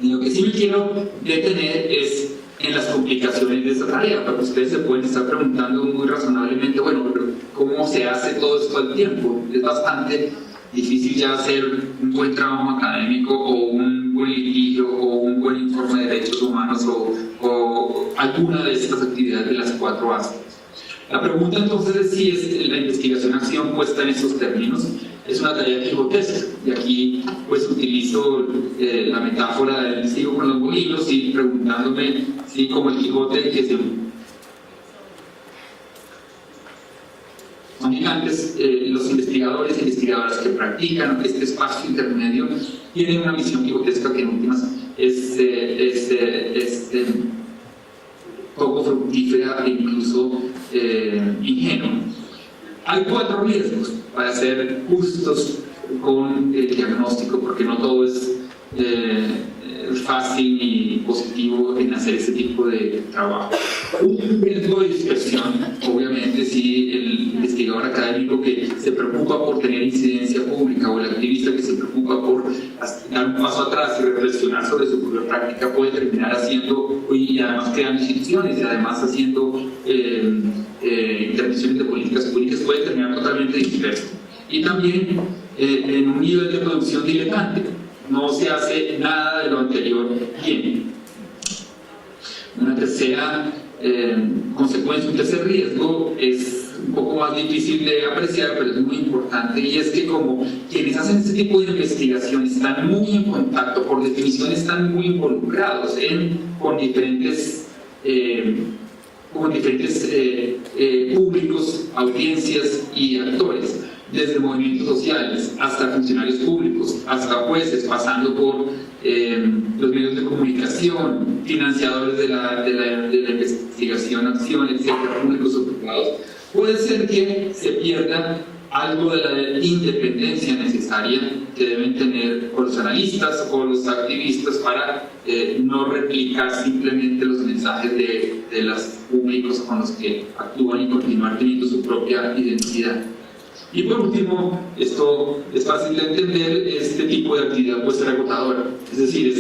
S7: Y lo que sí me quiero detener es en las complicaciones de esta tarea, porque ustedes se pueden estar preguntando muy razonablemente, bueno, pero ¿cómo se hace todo esto al tiempo? Es bastante difícil ya hacer un buen trabajo académico o un buen litigio o un buen informe de derechos humanos o alguna de estas actividades de las 4 aspas. La pregunta entonces es si es la investigación-acción puesta en estos términos es una tarea quijotesca, y aquí pues utilizo la metáfora sigo con los molinos y preguntándome si como el Quijote que son gigantes, los investigadores e investigadoras que practican este espacio intermedio tienen una misión quijotesca que en últimas es poco fructífera e incluso ingenua. Hay 4 riesgos para ser justos con el diagnóstico, porque no todo es fácil y positivo en hacer ese tipo de trabajo. Un riesgo de dispersión, obviamente, si el investigador académico que se preocupa por tener incidencia pública o el activista que se preocupa por dar un paso atrás y reflexionar sobre su propia práctica puede terminar haciendo, y además creando instituciones y además haciendo intervenciones de políticas públicas, puede terminar totalmente disperso. Y también en un nivel de producción diletante. No se hace nada de lo anterior bien. Una tercera consecuencia, un tercer riesgo es un poco más difícil de apreciar, pero es muy importante, y es que como quienes hacen este tipo de investigación están muy en contacto, por definición están muy involucrados con diferentes públicos, audiencias y actores, desde movimientos sociales hasta funcionarios públicos, hasta jueces, pasando por los medios de comunicación, financiadores de la investigación, acción, etcétera, públicos o privados. Puede ser que se pierda algo de la independencia necesaria que deben tener o los analistas o los activistas para no replicar simplemente los mensajes de los públicos con los que actúan y continuar teniendo su propia identidad. Y por último, esto es fácil de entender, este tipo de actividad puede ser agotadora, es decir,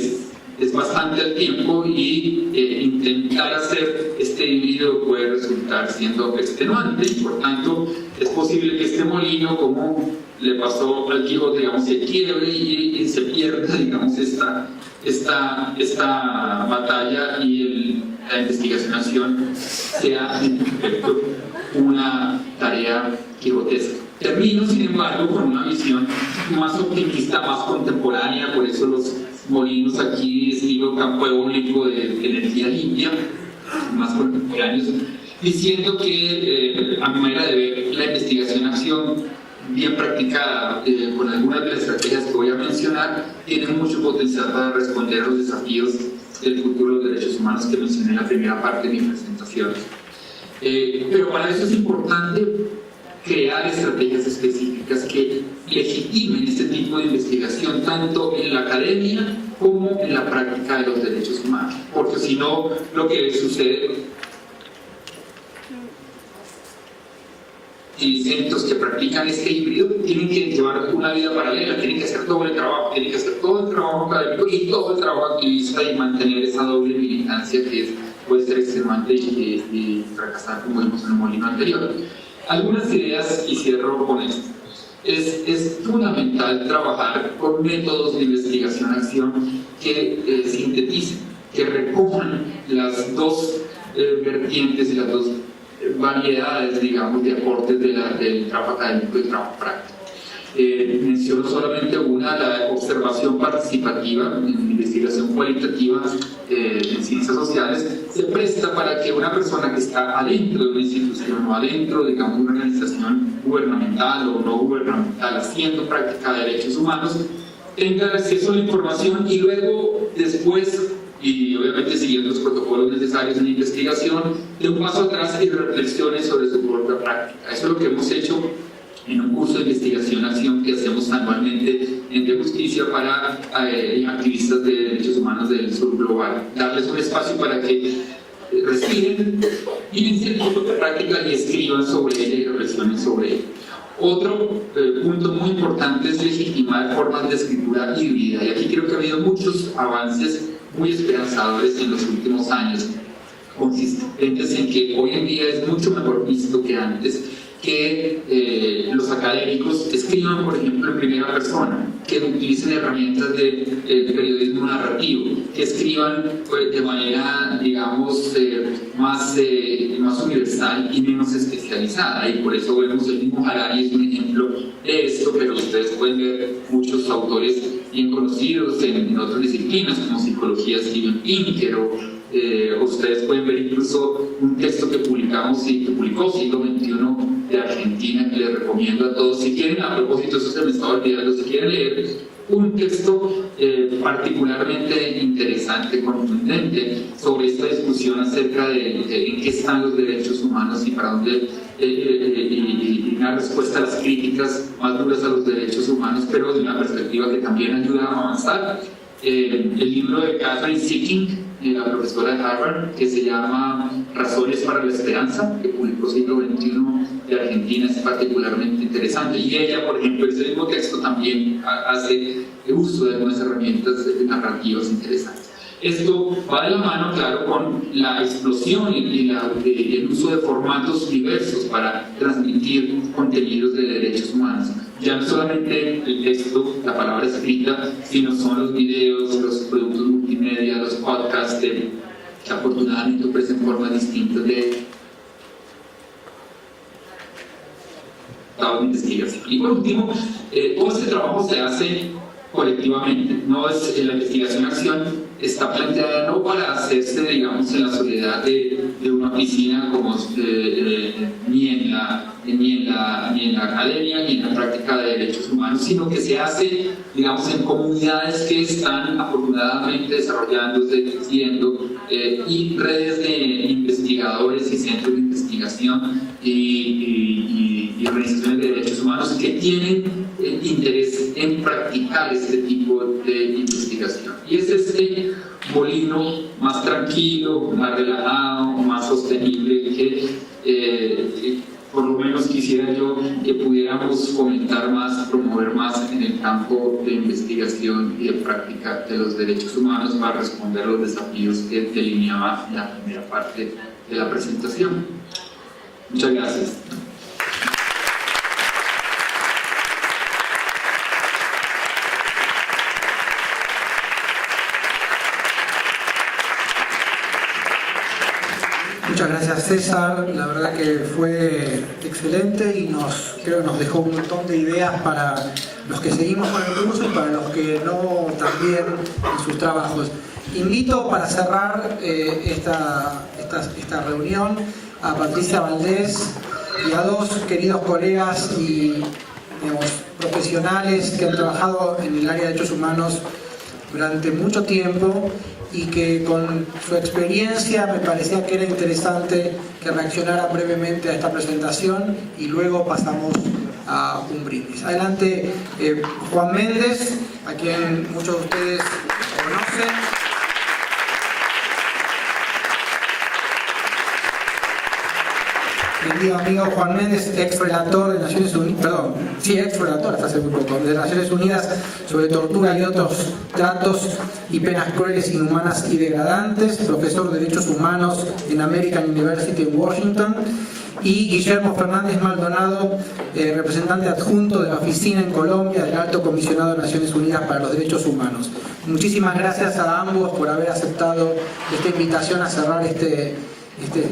S7: es bastante al tiempo y intentar hacer este híbrido puede resultar siendo extenuante, y por tanto es posible que este molino, como le pasó al Quijote, digamos, se quiebre y se pierda, digamos, esta batalla, y la investigación sea en efecto una tarea quijotesca. Termino, sin embargo, con una visión más optimista, más contemporánea, por eso los molinos aquí estilo campo eólico de energía limpia, más contemporáneos, diciendo que a mi manera de ver la investigación-acción bien practicada con algunas de las estrategias que voy a mencionar tiene mucho potencial para responder a los desafíos del futuro de los derechos humanos que mencioné en la primera parte de mi presentación. Pero para eso es importante crear estrategias específicas que legitimen este tipo de investigación tanto en la academia como en la práctica de los derechos humanos, porque si no, lo que sucede y centros que practican este híbrido tienen que llevar una vida paralela, tienen que hacer doble trabajo, tienen que hacer todo el trabajo académico y todo el trabajo activista y mantener esa doble militancia que puede ser extenuante y fracasar, como vimos en el molino anterior. Algunas ideas, y cierro con esto. Es fundamental trabajar con métodos de investigación-acción que sinteticen, que recojan las dos vertientes y las dos variedades, digamos, de aportes del trabajo académico y trabajo práctico. Menciono solamente una, la observación participativa en investigación cualitativa en ciencias sociales, se presta para que una persona que está adentro de una institución o adentro, digamos, de una organización gubernamental o no gubernamental haciendo práctica de derechos humanos, tenga acceso a la información y luego, después, y obviamente siguiendo los protocolos necesarios en la investigación, de un paso atrás y reflexione sobre su propia práctica. Eso es lo que hemos hecho en un curso de investigación-acción que hacemos anualmente en De Justicia para activistas de derechos humanos del sur global. Darles un espacio para que respiren, piensen su propia práctica y escriban sobre ella y reflexionen sobre ella. Otro punto muy importante es legitimar formas de escritura híbrida, y aquí creo que ha habido muchos avances muy esperanzadores en los últimos años, consistentes en que hoy en día es mucho mejor visto que antes que los académicos escriban, por ejemplo, en primera persona, que utilicen herramientas de periodismo narrativo, que escriban de manera, digamos, más universal y menos especializada, y por eso vemos el mismo Harari es un ejemplo de esto, pero ustedes pueden ver muchos autores bien conocidos en otras disciplinas como psicología, Steven Pinker, o ustedes pueden ver incluso un texto que publicamos y que publicó Siglo XXI de Argentina, que les recomiendo a todos, si quieren, a propósito, eso se me estaba olvidando, si quieren leer un texto particularmente interesante, contundente, sobre esta discusión acerca de en qué están los derechos humanos y para dónde, y una respuesta a las críticas más duras a los derechos humanos, pero de una perspectiva que también ayuda a avanzar. El libro de Catherine Sicking, la profesora de Harvard, que se llama Razones para la Esperanza, que publicó Siglo XXI de Argentina, es particularmente interesante. Y ella, por ejemplo, en ese mismo texto también hace uso de algunas herramientas narrativas interesantes. Esto va de la mano, claro, con la explosión y el uso de formatos diversos para transmitir contenidos de derechos humanos. Ya no solamente el texto, la palabra escrita, sino son los videos, los productos multimedia, los podcasts que afortunadamente ofrecen formas distintas de investigación. Y por último, todo este trabajo se hace colectivamente, no es la investigación-acción está planteada no para hacerse, digamos, en la soledad de una oficina como ni en la academia ni en la práctica de derechos humanos, sino que se hace, digamos, en comunidades que están afortunadamente desarrollándose, creciendo, y redes de investigadores y centros de investigación y organizaciones de derechos humanos que tienen interés en practicar este tipo de investigación. Y es este molino más tranquilo, más relajado, más sostenible que por lo menos quisiera yo que pudiéramos comentar más, promover más en el campo de investigación y de práctica de los derechos humanos para responder los desafíos que delineaba la primera parte de la presentación. Muchas gracias.
S1: Muchas gracias, César, la verdad que fue excelente y creo que nos dejó un montón de ideas para los que seguimos con el curso y para los que no también en sus trabajos. Invito para cerrar esta reunión a Patricia Valdés y a dos queridos colegas y profesionales que han trabajado en el área de derechos humanos durante mucho tiempo y que con su experiencia me parecía que era interesante que reaccionara brevemente a esta presentación y luego pasamos a un brindis. Adelante, Juan Méndez, a quien muchos de ustedes conocen. Querido amigo Juan Méndez, ex-relator de Naciones Unidas, ex-relator hasta hace muy poco, de Naciones Unidas sobre tortura y otros tratos y penas crueles, inhumanas y degradantes, profesor de Derechos Humanos en American University en Washington, y Guillermo Fernández Maldonado, representante adjunto de la oficina en Colombia del Alto Comisionado de Naciones Unidas para los Derechos Humanos. Muchísimas gracias a ambos por haber aceptado esta invitación a cerrar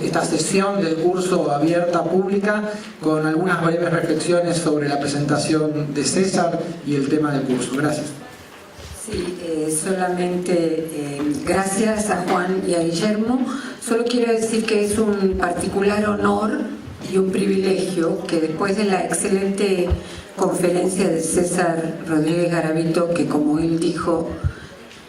S1: esta sesión del curso abierta pública con algunas breves reflexiones sobre la presentación de César y el tema del curso. Gracias.
S5: Sí, solamente gracias a Juan y a Guillermo. Solo quiero decir que es un particular honor y un privilegio que después de la excelente conferencia de César Rodríguez Garavito, que como él dijo,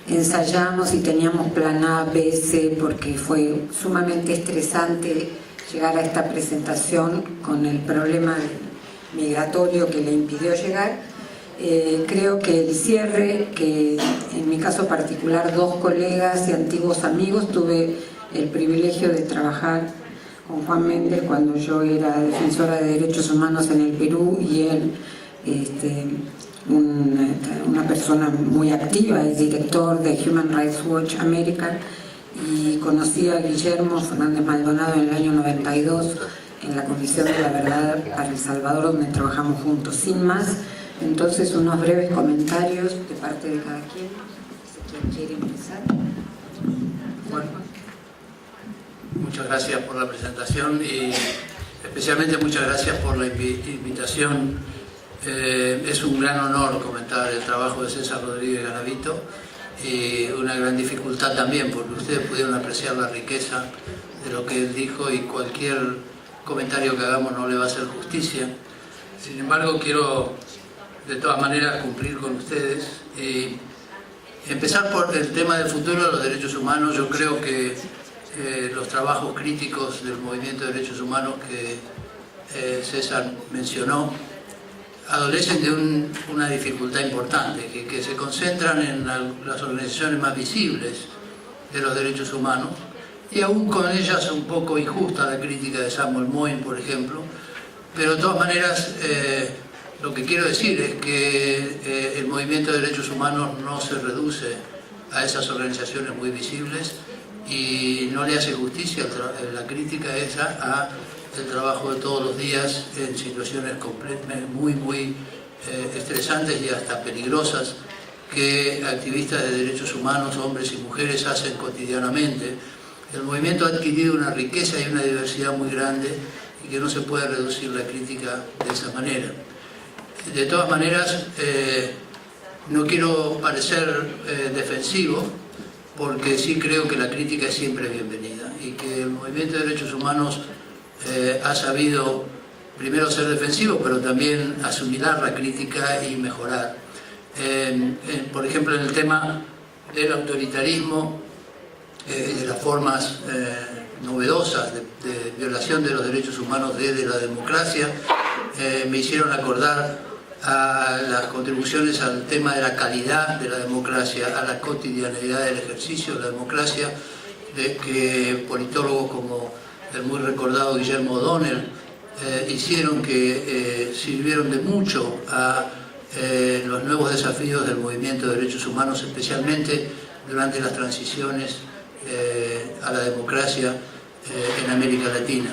S5: ensayamos y teníamos plan A, B, C, porque fue sumamente estresante llegar a esta presentación con el problema migratorio que le impidió llegar. Creo que el cierre, que en mi caso particular dos colegas y antiguos amigos, tuve el privilegio de trabajar con Juan Méndez cuando yo era defensora de derechos humanos en el Perú y él una persona muy activa, es director de Human Rights Watch America, y conocí a Guillermo Fernández Maldonado en el año 92 en la Comisión de la Verdad para El Salvador, donde trabajamos juntos. Sin más, entonces unos breves comentarios de parte de cada quien. ¿Quién quiere empezar?
S8: Bueno, muchas gracias por la presentación y especialmente muchas gracias por la invitación. Es un gran honor comentar el trabajo de César Rodríguez Garavito y una gran dificultad también, porque ustedes pudieron apreciar la riqueza de lo que él dijo y cualquier comentario que hagamos no le va a hacer justicia. Sin embargo, quiero de todas maneras cumplir con ustedes y empezar por el tema del futuro de los derechos humanos. Yo creo que los trabajos críticos del movimiento de derechos humanos que César mencionó adolecen de una dificultad importante, que se concentran en las organizaciones más visibles de los derechos humanos, y aún con ellas un poco injusta la crítica de Samuel Moyn, por ejemplo, pero de todas maneras lo que quiero decir es que el movimiento de derechos humanos no se reduce a esas organizaciones muy visibles y no le hace justicia la crítica esa a el trabajo de todos los días en situaciones muy estresantes y hasta peligrosas que activistas de derechos humanos, hombres y mujeres, hacen cotidianamente el movimiento ha adquirido una riqueza y una diversidad muy grande y que no se puede reducir la crítica de esa manera. De todas maneras, no quiero parecer defensivo, porque sí creo que la crítica es siempre bienvenida y que el movimiento de derechos humanos ha sabido primero ser defensivo, pero también asimilar la crítica y mejorar. Por ejemplo, en el tema del autoritarismo, de las formas novedosas de violación de los derechos humanos desde la democracia, me hicieron acordar a las contribuciones al tema de la calidad de la democracia, a la cotidianeidad del ejercicio de la democracia, de que politólogos como el muy recordado Guillermo O'Donnell hicieron, que sirvieron de mucho a los nuevos desafíos del movimiento de derechos humanos, especialmente durante las transiciones a la democracia en América Latina.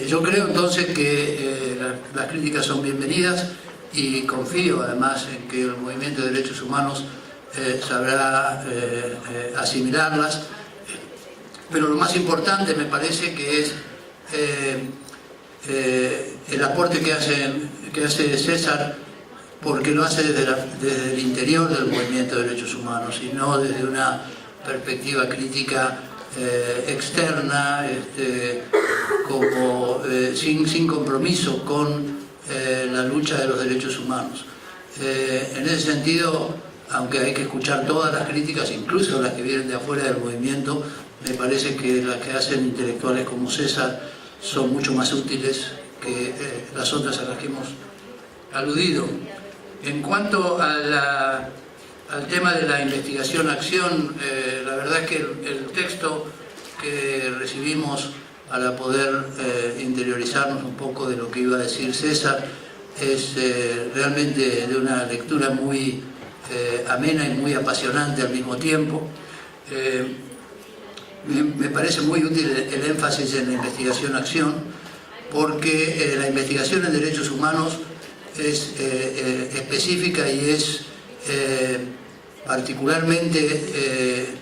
S8: Yo creo entonces que las críticas son bienvenidas y confío además en que el movimiento de derechos humanos sabrá asimilarlas, pero lo más importante me parece que es el aporte que hace César, porque lo hace desde el interior del movimiento de derechos humanos y no desde una perspectiva crítica externa, sin compromiso con la lucha de los derechos humanos. En ese sentido, aunque hay que escuchar todas las críticas, incluso las que vienen de afuera del movimiento, me parece que las que hacen intelectuales como César son mucho más útiles que las otras a las que hemos aludido. En cuanto al tema de la investigación-acción, la verdad es que el texto que recibimos para poder interiorizarnos un poco de lo que iba a decir César es realmente de una lectura muy amena y muy apasionante al mismo tiempo. Me parece muy útil el énfasis en la investigación-acción, porque la investigación en derechos humanos es específica y es particularmente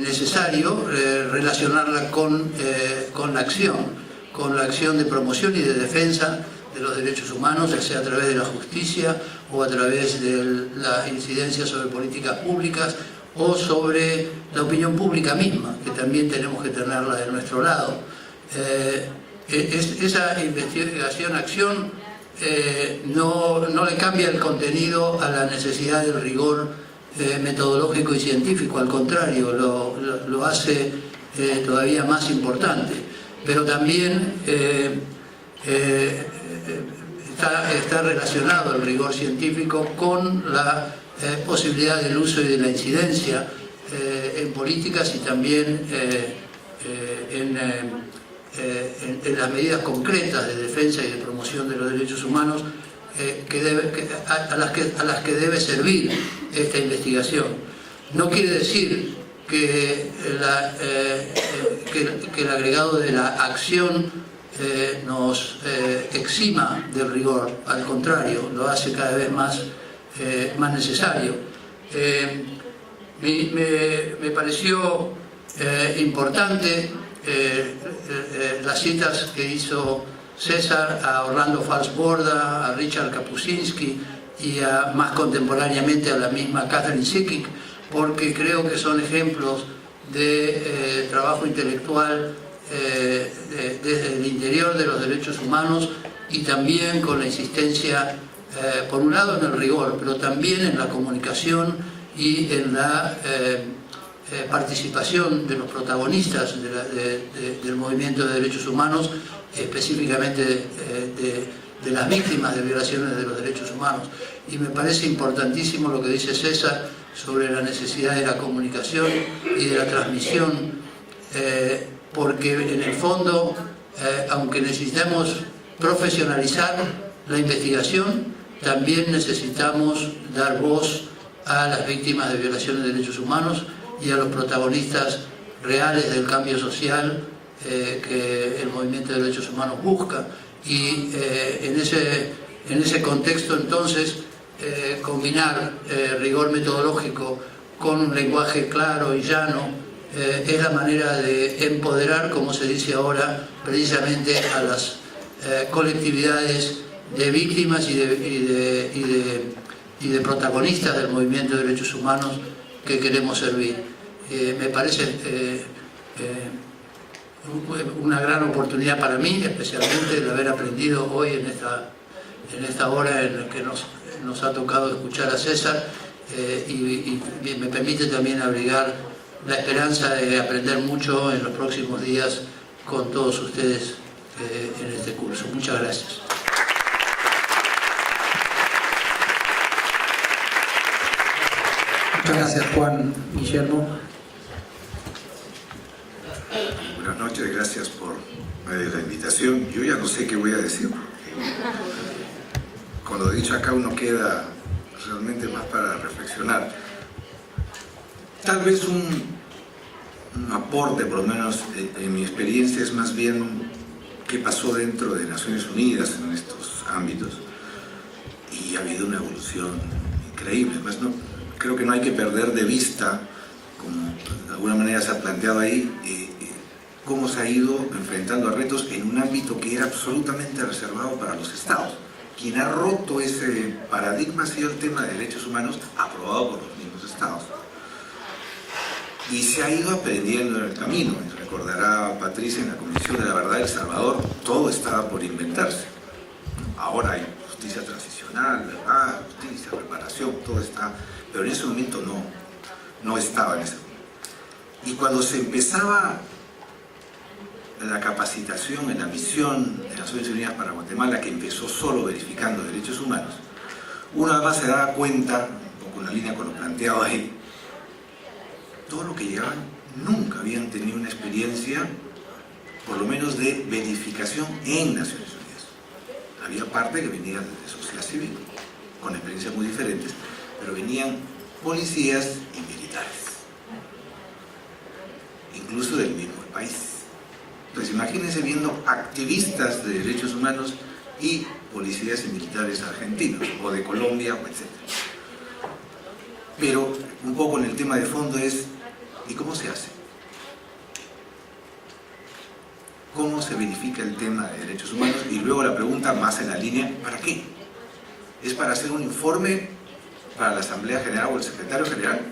S8: necesario relacionarla con la acción de promoción y de defensa de los derechos humanos, ya sea a través de la justicia o a través de la incidencia sobre políticas públicas o sobre la opinión pública misma, que también tenemos que tenerla de nuestro lado. Esa investigación-acción no le cambia el contenido a la necesidad del rigor metodológico y científico, al contrario, lo hace todavía más importante, pero también está relacionado el rigor científico con la posibilidad del uso y de la incidencia en políticas y también en las medidas concretas de defensa y de promoción de los derechos humanos a las que debe servir esta investigación. No quiere decir que el agregado de la acción nos exima del rigor, al contrario, lo hace cada vez más necesario. Me pareció importante las citas que hizo César a Orlando Falsborda, a Richard Kapuscinski y más contemporáneamente a la misma Catherine Sickick, porque creo que son ejemplos de trabajo intelectual desde el interior de los derechos humanos y también con la insistencia, por un lado en el rigor, pero también en la comunicación y en la participación de los protagonistas del movimiento de derechos humanos, específicamente de las víctimas de violaciones de los derechos humanos. Y me parece importantísimo lo que dice César sobre la necesidad de la comunicación y de la transmisión, porque en el fondo, aunque necesitamos profesionalizar la investigación, también necesitamos dar voz a las víctimas de violaciones de derechos humanos y a los protagonistas reales del cambio social que el movimiento de derechos humanos busca. Y en ese contexto, entonces, combinar rigor metodológico con un lenguaje claro y llano es la manera de empoderar, como se dice ahora, precisamente a las colectividades de víctimas y de protagonistas del movimiento de derechos humanos que queremos servir. Me parece una gran oportunidad para mí, especialmente el haber aprendido hoy en esta hora en la que nos ha tocado escuchar a César, y me permite también abrigar la esperanza de aprender mucho en los próximos días con todos ustedes en este curso. Muchas gracias.
S1: Muchas gracias, Juan. Guillermo.
S9: Buenas noches, gracias por la invitación. Yo ya no sé qué voy a decir. Con lo dicho acá uno queda realmente más para reflexionar. Tal vez un aporte, por lo menos en mi experiencia, es más bien qué pasó dentro de Naciones Unidas en estos ámbitos. Y ha habido una evolución increíble. Pues no, creo que no hay que perder de vista, como de alguna manera se ha planteado ahí, cómo se ha ido enfrentando a retos en un ámbito que era absolutamente reservado para los Estados. Quien ha roto ese paradigma ha sido el tema de derechos humanos, aprobado por los mismos Estados. Y se ha ido aprendiendo en el camino. Recordará Patricia, en la Comisión de la Verdad de El Salvador, todo estaba por inventarse. Ahora hay justicia transicional, verdad, justicia, reparación, todo está, pero en ese momento no estaba en ese momento. Y cuando se empezaba la capacitación en la misión de Naciones Unidas para Guatemala, que empezó solo verificando derechos humanos, uno además se daba cuenta, un poco en la línea con lo planteado ahí, todo lo que llegaban nunca habían tenido una experiencia, por lo menos de verificación en Naciones Unidas. Había parte que venía de sociedad civil, con experiencias muy diferentes, pero venían policías y militares, incluso del mismo país. Entonces imagínense viendo activistas de derechos humanos y policías y militares argentinos, o de Colombia, o etc. Pero un poco en el tema de fondo es, ¿y cómo se hace? ¿Cómo se verifica el tema de derechos humanos? Y luego la pregunta más en la línea, ¿para qué? ¿Es para hacer un informe para la Asamblea General o el Secretario General?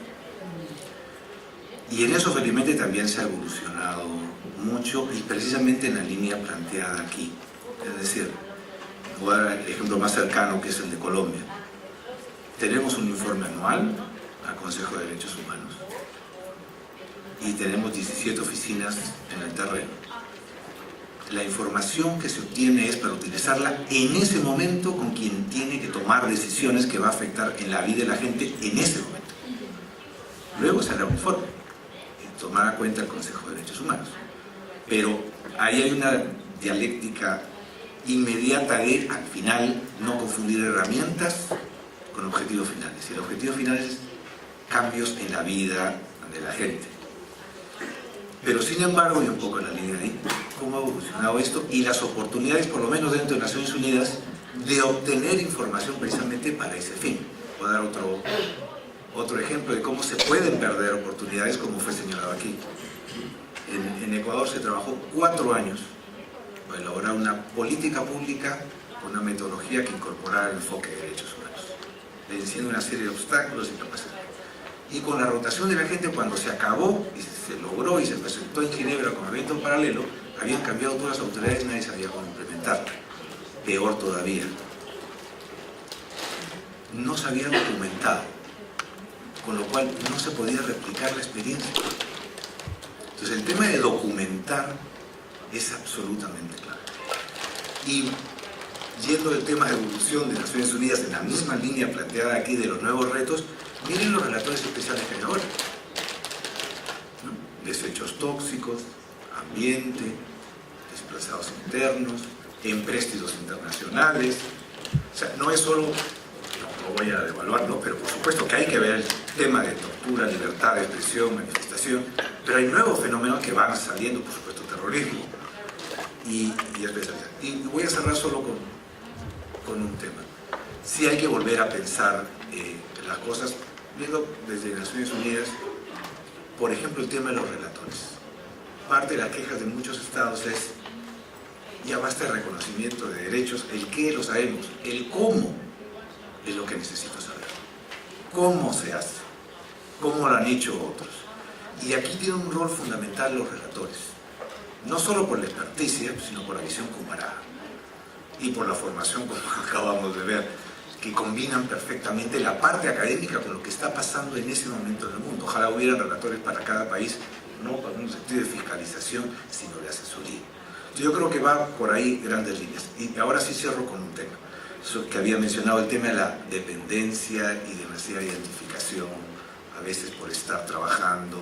S9: Y en eso felizmente también se ha evolucionado mucho, y precisamente en la línea planteada aquí. Es decir, voy a dar el ejemplo más cercano, que es el de Colombia. Tenemos un informe anual al Consejo de Derechos Humanos y tenemos 17 oficinas en el terreno. La información que se obtiene es para utilizarla en ese momento con quien tiene que tomar decisiones que va a afectar en la vida de la gente en ese momento. Luego se hará un informe y tomará cuenta el Consejo de Derechos Humanos. Pero ahí hay una dialéctica inmediata de, al final, no confundir herramientas con objetivos finales. Y el objetivo final es cambios en la vida de la gente. Pero sin embargo, y un poco en la línea de ahí, cómo ha evolucionado esto y las oportunidades, por lo menos dentro de Naciones Unidas, de obtener información precisamente para ese fin. Voy a dar otro ejemplo de cómo se pueden perder oportunidades, como fue señalado aquí. En Ecuador se trabajó 4 años para elaborar una política pública con una metodología que incorporara el enfoque de derechos humanos, venciendo una serie de obstáculos y capacidades. Y con la rotación de la gente, cuando se acabó y se logró y se presentó en Ginebra como evento paralelo, habían cambiado todas las autoridades y nadie sabía cómo implementarla. Peor todavía, no se había documentado, con lo cual no se podía replicar la experiencia. Entonces el tema de documentar es absolutamente claro. Y yendo del tema de evolución de Naciones Unidas en la misma línea planteada aquí de los nuevos retos, miren los relatores especiales que hay ahora, ¿no? Desechos tóxicos, ambiente, desplazados internos, empréstitos internacionales. O sea, no es solo, no voy a devaluarlo, pero por supuesto que hay que ver el tema de tortura, libertad de expresión, manifestación, pero hay nuevos fenómenos que van saliendo, por supuesto, terrorismo y especialidad. Y voy a cerrar solo con un tema. Sí hay que volver a pensar las cosas, viendo desde Naciones Unidas, Por ejemplo, el tema de los relatores. Parte de las quejas de muchos estados es: ya basta el reconocimiento de derechos, el qué lo sabemos, el cómo es lo que necesito saber. ¿Cómo se hace? ¿Cómo lo han hecho otros? Y aquí tienen un rol fundamental los relatores, no solo por la experticia, sino por la visión comparada y por la formación, como acabamos de ver, que combinan perfectamente la parte académica con lo que está pasando en ese momento en el mundo. Ojalá hubiera relatores para cada país, no para un sentido de fiscalización, sino de asesoría. Yo creo que va por ahí grandes líneas. Y ahora sí cierro con un tema. Eso que había mencionado, el tema de la dependencia y demasiada identificación, a veces por estar trabajando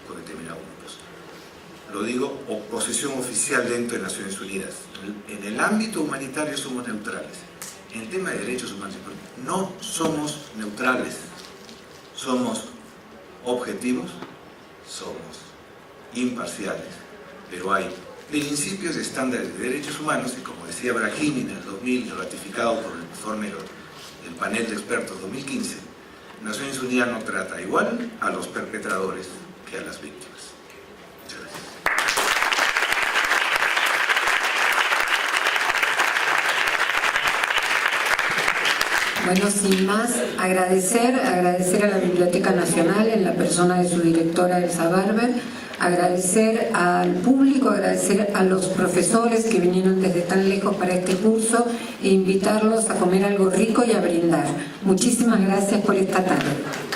S9: con determinados grupos. Lo digo, posición oficial dentro de Naciones Unidas. En el ámbito humanitario somos neutrales. En el tema de derechos humanos no somos neutrales. Somos objetivos, somos imparciales, pero hay principios y estándares de derechos humanos, y como decía Brahimi en el 2000, ratificado por el informe del panel de expertos 2015, Naciones Unidas no trata igual a los perpetradores que a las víctimas. Muchas gracias.
S5: Bueno, sin más, agradecer a la Biblioteca Nacional en la persona de su directora Elsa Barber, agradecer al público, agradecer a los profesores que vinieron desde tan lejos para este curso e invitarlos a comer algo rico y a brindar. Muchísimas gracias por esta tarde.